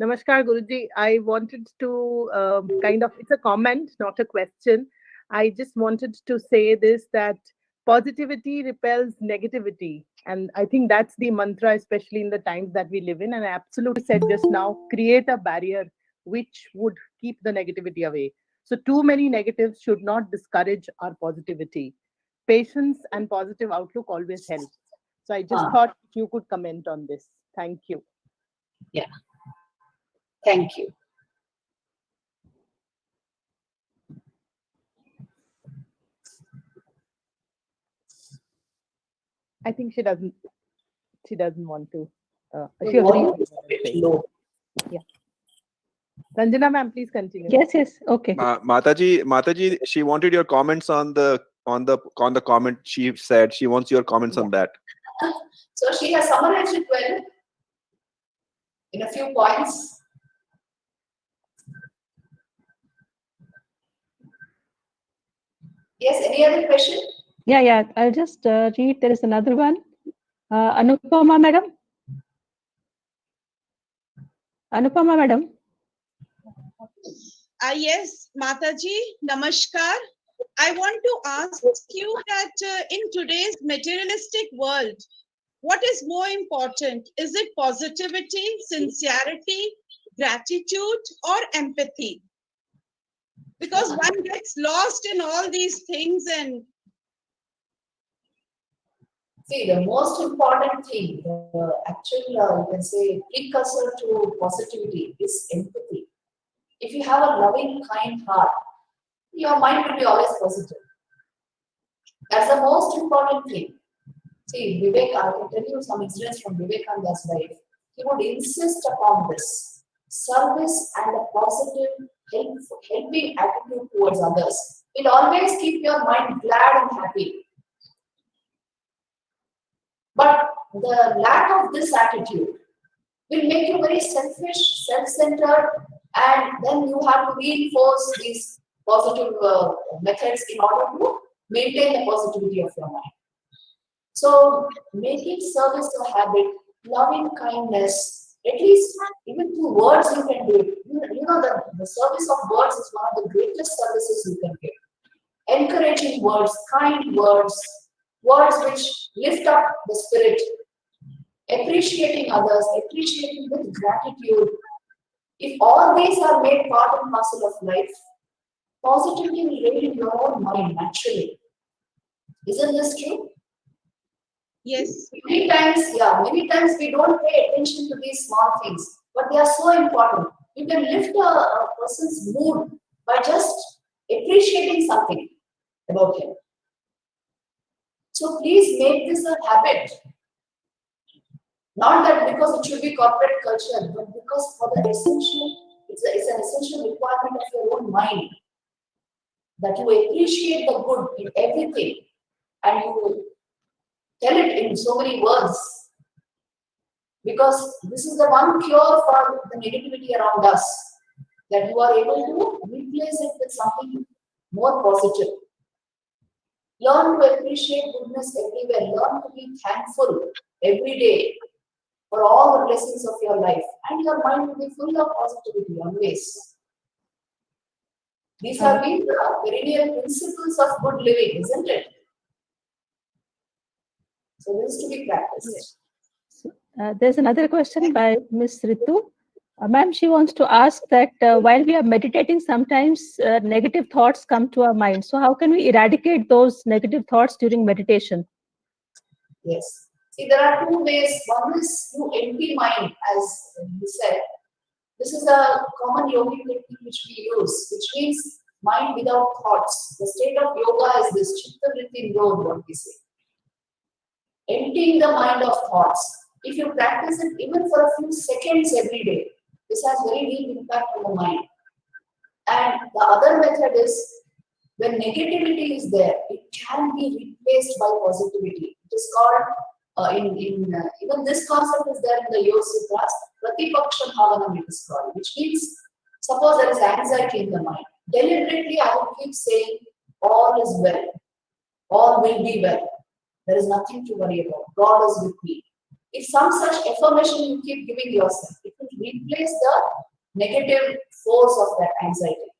Namaskar, Guruji. I wanted to it's a comment, not a question. I just wanted to say this, that positivity repels negativity. And I think that's the mantra, especially in the times that we live in. And I absolutely said just now, create a barrier which would keep the negativity away. So too many negatives should not discourage our positivity. Patience and positive outlook always helps. So I just thought you could comment on this. Thank you. Yeah. Thank you. I think she doesn't want to. She Your agrees volume with is what a I'm bit saying. low. Yeah. Ranjana ma'am, please continue. Yes. Okay. Mataji, she wanted your comments on the comment. She said she wants your comments on that. So she has summarized it well in a few points. Yes, any other question? Yeah. I'll just read. There is another one. Anupama madam. Yes, Mataji, Namaskar. I want to ask you that in today's materialistic world, what is more important? Is it positivity, sincerity, gratitude, or empathy? Because one gets lost in all these things and See, the most important thing, the actual, you can say, precursor to positivity is empathy. If you have a loving, kind heart, your mind will be always positive. That's the most important thing. See, Vivek, I can tell you some incidents from Vivekananda's life. He would insist upon this service and a positive, helping attitude towards others. It always keep your mind glad and happy. But the lack of this attitude will make you very selfish, self-centered, and then you have to reinforce these positive methods in order to maintain the positivity of your mind. So, making service a habit, loving kindness, at least even through words you can do it. You know, the service of words is one of the greatest services you can give. Encouraging words, kind words, words which lift up the spirit, appreciating others, appreciating with gratitude. If all these are made part and parcel of life, positivity will reign in your own mind naturally. Isn't this true? Yes. Many times we don't pay attention to these small things, but they are so important. You can lift a person's mood by just appreciating something about him. So please make this a habit. Not that because it should be corporate culture, but because for the essential, it's an essential requirement of your own mind. That you appreciate the good in everything and you tell it in so many words. Because this is the one cure for the negativity around us. That you are able to replace it with something more positive. Learn to appreciate goodness everywhere. Learn to be thankful every day for all the blessings of your life. And your mind will be full of positivity always. These have been the perennial principles of good living, isn't it? So this is to be practiced. There's another question by Ms. Ritu. Ma'am, she wants to ask that while we are meditating, sometimes negative thoughts come to our mind. So how can we eradicate those negative thoughts during meditation? Yes. See, there are two ways. One is through empty mind, as you said. This is a common yogic technique which we use, which means mind without thoughts. The state of yoga is this chitta vritti nirodha, what we say. Emptying the mind of thoughts. If you practice it even for a few seconds every day, this has very deep impact on the mind. And the other method is when negativity is there, it can be replaced by positivity. It is called even this concept is there in the Yoga Sutras, Pratipaksha Bhavanam it is called, which means suppose there is anxiety in the mind. Deliberately, I will keep saying, all is well, all will be well. There is nothing to worry about. God is with me. If some such affirmation you keep giving yourself, it will replace the negative force of that anxiety.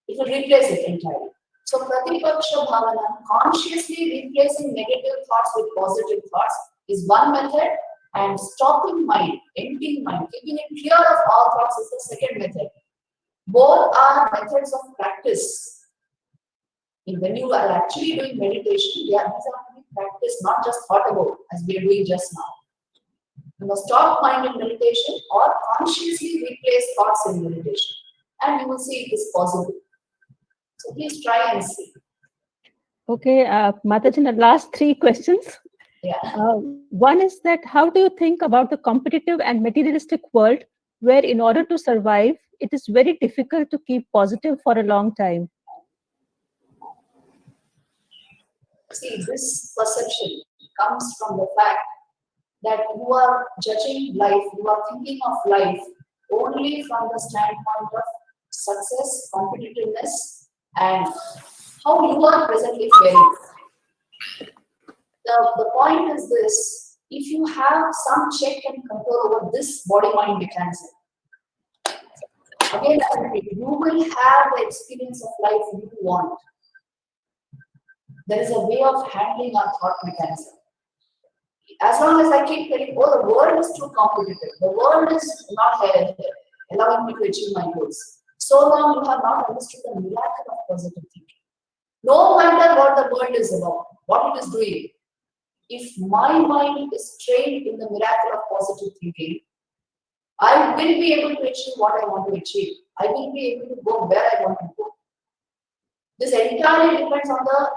It will replace it entirely. So, Pratipaksha Bhavana, consciously replacing negative thoughts with positive thoughts is one method, and stopping mind, emptying mind, keeping it clear of all thoughts is the second method. Both are methods of practice. And when you are actually doing meditation, these have to be practiced, not just thought about, as we are doing just now. You must stop mind in meditation or consciously replace thoughts in meditation, and you will see it is possible. So please try and see. Okay, Mataji, the last three questions. Yeah. One is that how do you think about the competitive and materialistic world where in order to survive, it is very difficult to keep positive for a long time? See, this perception comes from the fact that you are judging life, you are thinking of life only from the standpoint of success, competitiveness, and how you are presently faring. The point is this: if you have some check and control over this body-mind mechanism, again, you will have the experience of life you want. There is a way of handling our thought mechanism. As long as I keep telling, oh, the world is too competitive, the world is not allowing me to achieve my goals, so long you have not understood the miracle of positive thinking. No matter what the world is about, what it is doing, if my mind is trained in the miracle of positive thinking, I will be able to achieve what I want to achieve. I will be able to go where I want to go. This entirely depends on the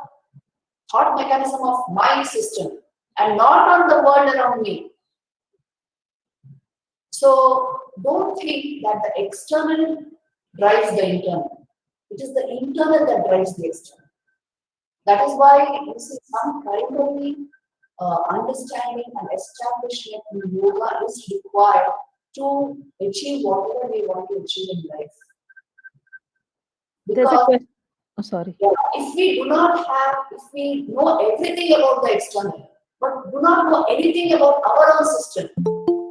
thought mechanism of my system and not on the world around me. So don't think that the external drives the internal. It is the internal that drives the external. That is why you see some primary understanding and establishment in yoga is required to achieve whatever we want to achieve in life. There's a Because question. Oh, sorry. if we know everything about the external, but do not know anything about our own system,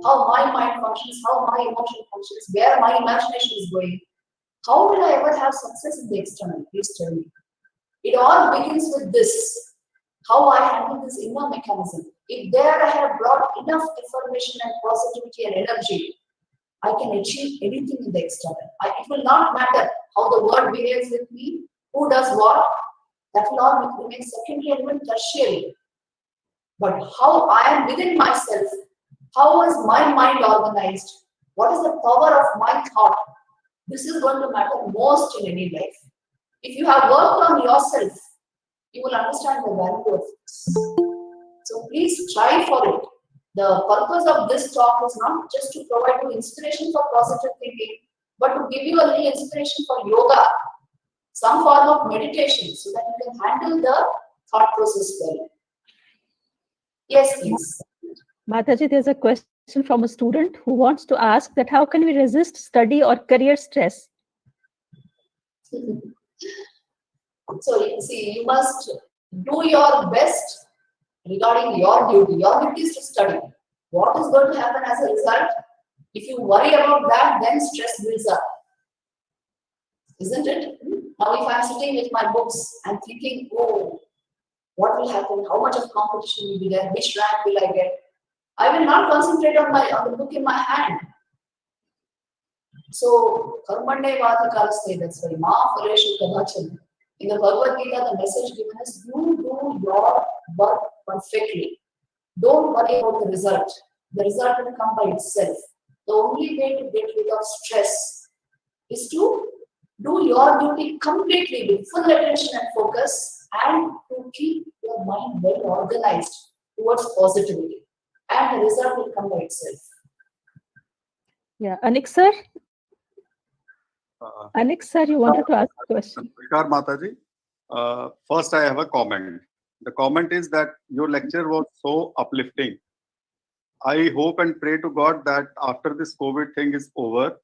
how my mind functions, how my emotion functions, where my imagination is going, how will I ever have success in the external? Please tell me. It all begins with this, how I handle this inner mechanism. If there I have brought enough information and positivity and energy, I can achieve anything in the external. It will not matter how the world behaves with me, who does what, that will all remain secondary and even tertiary. But how I am within myself, how is my mind organized, what is the power of my thought, this is going to matter most in any life. If you have worked on yourself, you will understand the value of this. So please try for it. The purpose of this talk is not just to provide you inspiration for positive thinking, but to give you a little inspiration for yoga, some form of meditation, so that you can handle the thought process well. Yes, please. Mataji, there's a question from a student who wants to ask that how can we resist study or career stress? So you see, you must do your best regarding your duty. Your duty is to study. What is going to happen as a result? If you worry about that, then stress builds up. Isn't it? Now if I'm sitting with my books and thinking, oh, what will happen? How much of competition will be there? Which rank will I get? I will not concentrate on the book in my hand. So, Karmande Vadakalaste, that's why Ma Phareshu Kadachan. In the Bhagavad Gita, the message given is you do your work perfectly. Don't worry about the result. The result will come by itself. The only way to get rid of stress is to do your duty completely with full attention and focus, and to keep your mind well organized towards positivity. And the result will come by itself. Yeah, Anik sir? Anik sir, you wanted to ask a question. Namaskar, Mataji. First, I have a comment. The comment is that your lecture was so uplifting. I hope and pray to God that after this COVID thing is over,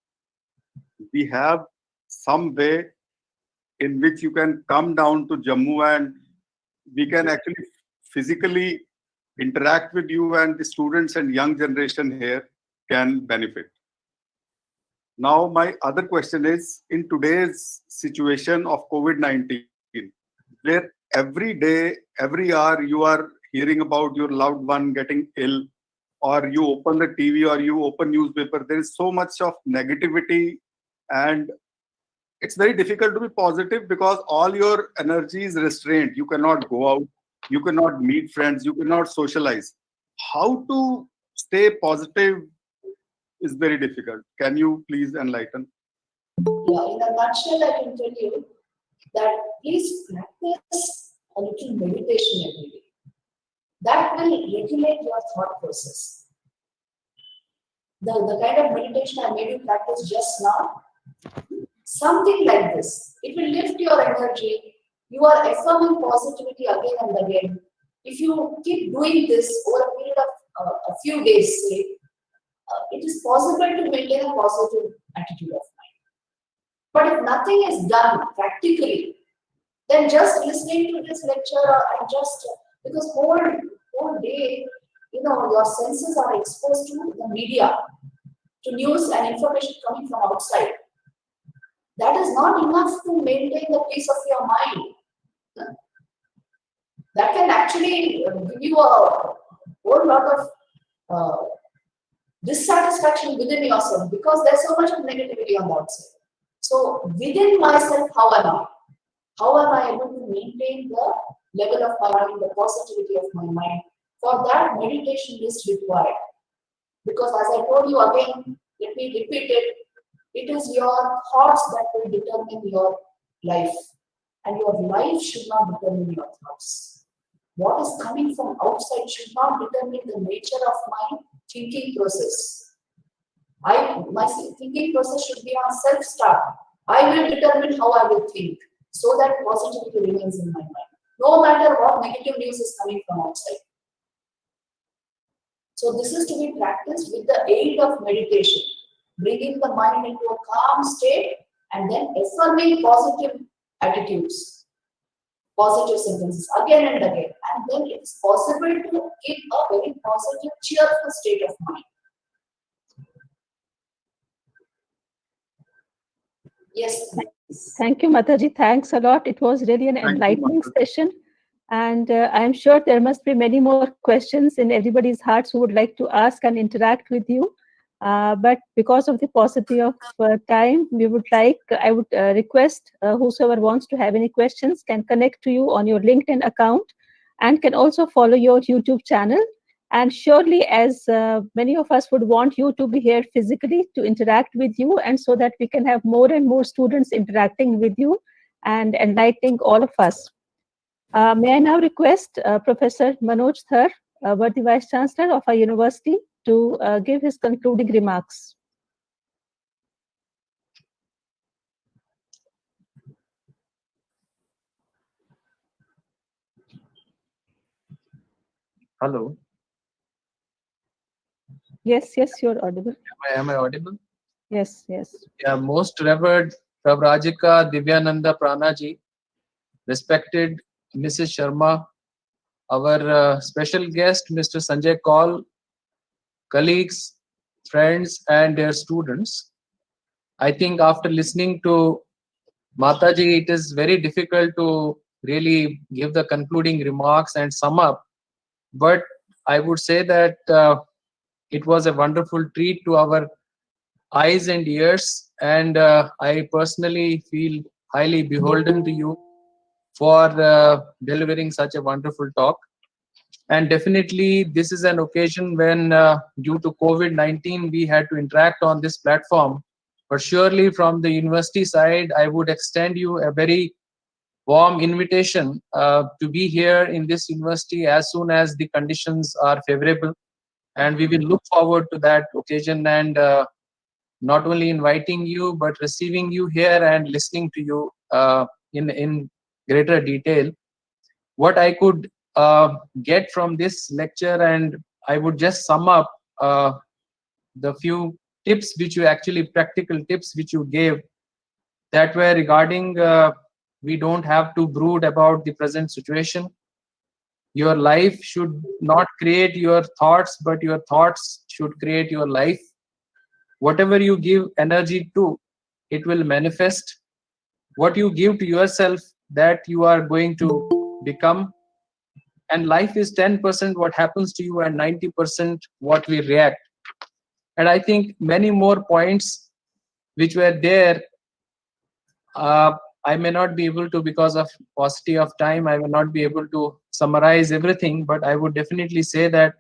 we have some way in which you can come down to Jammu and we can actually physically interact with you, and the students and young generation here can benefit. Now, my other question is, in today's situation of COVID-19, where every day, every hour, you are hearing about your loved one getting ill, or you open the TV or you open newspaper, there is so much of negativity, and it's very difficult to be positive because all your energy is restrained. You cannot go out, you cannot meet friends, you cannot socialize. How to stay positive is very difficult. Can you please enlighten? Yeah, in a nutshell, I can tell you that please practice a little meditation every day. That will regulate your thought process. The kind of meditation I made you practice just now, something like this. It will lift your energy. You are affirming positivity again and again. If you keep doing this over a period of a few days, say, it is possible to maintain a positive attitude of mind. But if nothing is done practically, then just listening to this lecture and just because whole day, your senses are exposed to the media, to news and information coming from outside. That is not enough to maintain the peace of your mind. That can actually give you a whole lot of dissatisfaction within yourself because there's so much of negativity on the outside. So within myself, how am I? How am I able to maintain the level of my mind, the positivity of my mind? For that, meditation is required. Because as I told you again, let me repeat it, it is your thoughts that will determine your life. And your life should not determine your thoughts. What is coming from outside should not determine the nature of my thinking process. My thinking process should be on self-start. I will determine how I will think so that positivity remains in my mind. No matter what negative news is coming from outside. So this is to be practiced with the aid of meditation, bringing the mind into a calm state and then affirming positive attitudes, positive sentences again and again. And then it is possible to give a very positive, cheerful state of mind. Yes, please. Thank you, Mataji. Thanks a lot. It was really an Thank you, enlightening Mataji. session. And I am sure there must be many more questions in everybody's hearts who would like to ask and interact with you. But because of the paucity of time, I would request whosoever wants to have any questions can connect to you on your LinkedIn account and can also follow your YouTube channel. And surely, as many of us would want you to be here physically to interact with you, and so that we can have more and more students interacting with you and enlightening all of us. May I now request Professor Manoj Thar, worthy Vice Chancellor of our university, to give his concluding remarks. Hello, Yes, yes, you're audible. am I audible? Yes, yes. Yeah, most revered Pravrajika Divyananda Pranaji, respected Mrs. Sharma, our special guest, Mr. Sanjay Kaul, colleagues, friends, and their students. I think after listening to Mataji, it is very difficult to really give the concluding remarks and sum up. But I would say that it was a wonderful treat to our eyes and ears, and I personally feel highly beholden to you for delivering such a wonderful talk. And definitely this is an occasion when due to COVID-19 we had to interact on this platform, but surely from the university side I would extend you a very warm invitation to be here in this university as soon as the conditions are favorable, and we will look forward to that occasion and not only inviting you but receiving you here and listening to you in greater detail. What I could get from this lecture, and I would just sum up the few tips which you actually, practical tips which you gave, that were regarding we don't have to brood about the present situation. Your life should not create your thoughts, but your thoughts should create your life. Whatever you give energy to, it will manifest. What you give to yourself, that you are going to become. And life is 10% what happens to you and 90% what we react. And I think many more points which were there, I may not be able to, because of paucity of time, I will not be able to summarize everything, but I would definitely say that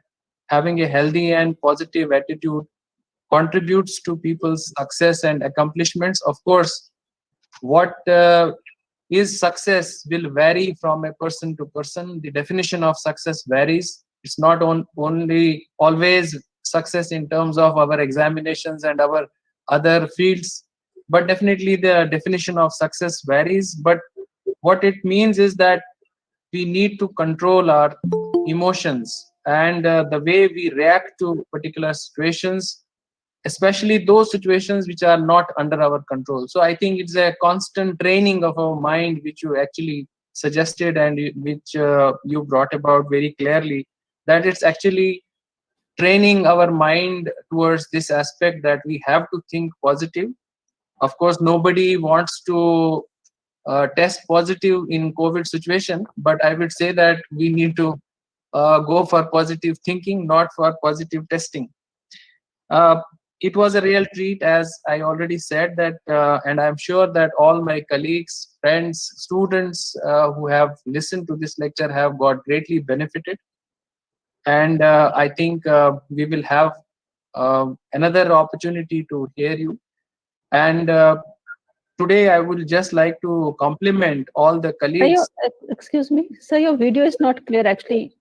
having a healthy and positive attitude contributes to people's success and accomplishments. Of course, what is success will vary from a person to person. The definition of success varies. It's not only always success in terms of our examinations and our other fields, but definitely the definition of success varies. But what it means is that we need to control our emotions and the way we react to particular situations, especially those situations which are not under our control. So I think it's a constant training of our mind, which you actually suggested and which you brought about very clearly, that it's actually training our mind towards this aspect that we have to think positive. Of course, nobody wants to test positive in COVID situation, but I would say that we need to go for positive thinking, not for positive testing. It was a real treat, as I already said that, and I'm sure that all my colleagues, friends, students who have listened to this lecture have got greatly benefited. And I think we will have another opportunity to hear you. And today I would just like to compliment all the colleagues. Excuse me, sir, your video is not clear actually.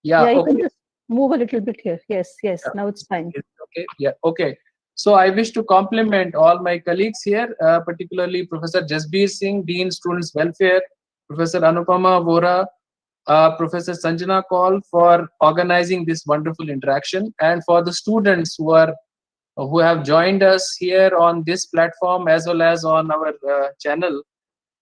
Yeah, you okay. can just move a little bit here. Yes, yes, Yeah. now it's fine. Okay, yeah, okay. So I wish to compliment all my colleagues here, particularly Professor Jasbir Singh, Dean Students Welfare, Professor Anupama Vora, Professor Sanjana Kaul for organizing this wonderful interaction, and for the students who have joined us here on this platform as well as on our channel.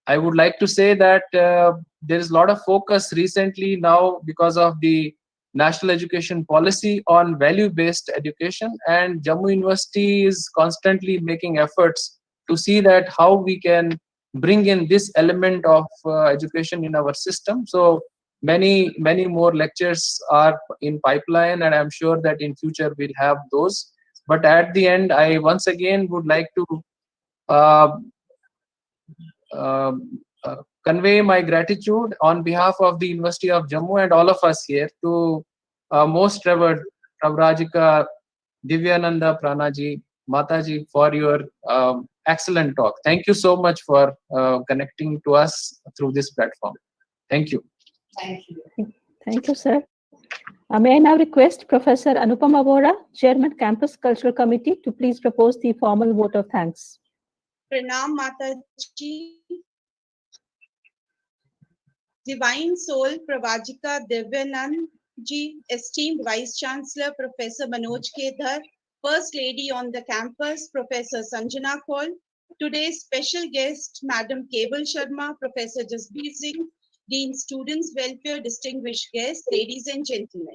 I would like to say that there is a lot of focus recently now because of the national education policy on value-based education, and Jammu University is constantly making efforts to see that how we can bring in this element of education in our system. So many more lectures are in pipeline, and I'm sure that in future we'll have those. But at the end, I once again would like to convey my gratitude on behalf of the University of Jammu and all of us here to most revered Pravrajika Divyananda Pranaji Mataji for your excellent talk. Thank you so much for connecting to us through this platform. Thank you. Thank you. Thank you, sir. May I now request Professor Anupama Vora, Chairman Campus Cultural Committee, to please propose the formal vote of thanks. Pranam Mataji. Divine Soul Pravajika Divyanand Ji, esteemed Vice Chancellor Professor Manoj Kedhar, First Lady on the campus Professor Sanjana Kaul, today's special guest Madam Keval Sharma, Professor Jasbir Singh, Dean Students Welfare, distinguished guests, ladies and gentlemen.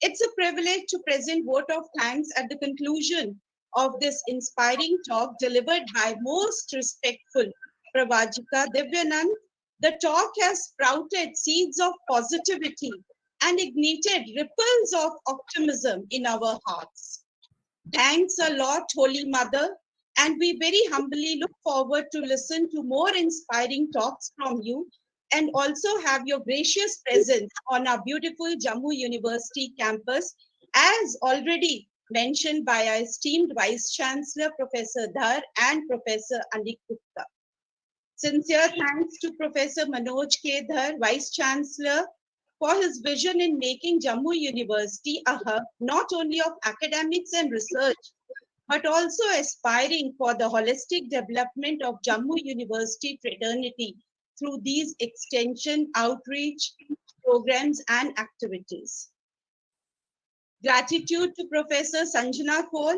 It's a privilege to present vote of thanks at the conclusion of this inspiring talk delivered by most respectful Pravajika Divyanand. The talk has sprouted seeds of positivity and ignited ripples of optimism in our hearts. Thanks a lot, Holy Mother, and we very humbly look forward to listen to more inspiring talks from you and also have your gracious presence on our beautiful Jammu University campus, as already mentioned by our esteemed Vice Chancellor, Professor Dhar and Professor Anik Gupta. Sincere thanks to Professor Manoj Kedhar, Vice Chancellor, for his vision in making Jammu University a hub not only of academics and research, but also aspiring for the holistic development of Jammu University fraternity through these extension, outreach programs and activities. Gratitude to Professor Sanjana Kaul,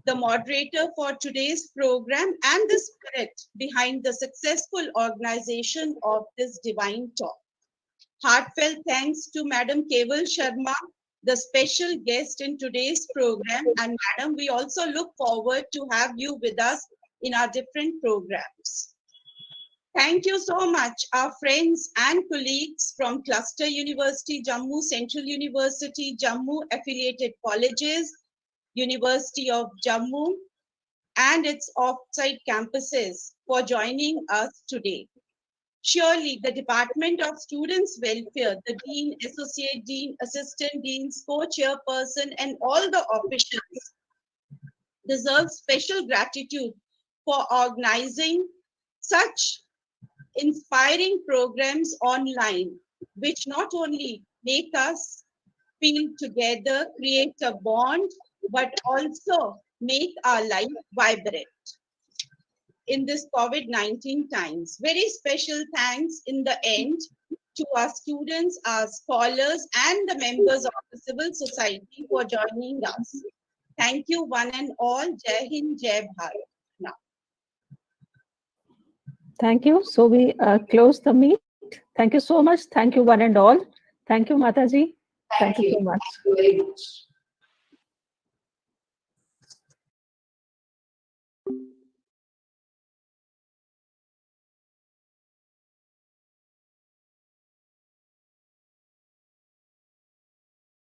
the moderator for today's program, and the spirit behind the successful organization of this divine talk. Heartfelt thanks to Madam Keval Sharma, the special guest in today's program. And Madam, we also look forward to have you with us in our different programs. Thank you so much, our friends and colleagues from Cluster University Jammu, Central University Jammu, affiliated colleges, University of Jammu, and its off-site campuses for joining us today. Surely the Department of Students Welfare, the Dean, Associate Dean, Assistant Deans, Co-Chairperson, and all the officials deserve special gratitude for organizing such inspiring programs online, which not only make us feel together, create a bond, but also make our life vibrant in this COVID-19 times. Very special thanks in the end to our students, our scholars, and the members of the civil society for joining us. Thank you one and all. Jai Hind, Jai Bharat. Now. Thank you. So we close the meet. Thank you so much. Thank you one and all. Thank you, Mataji. Thank you so much. Thank you very much.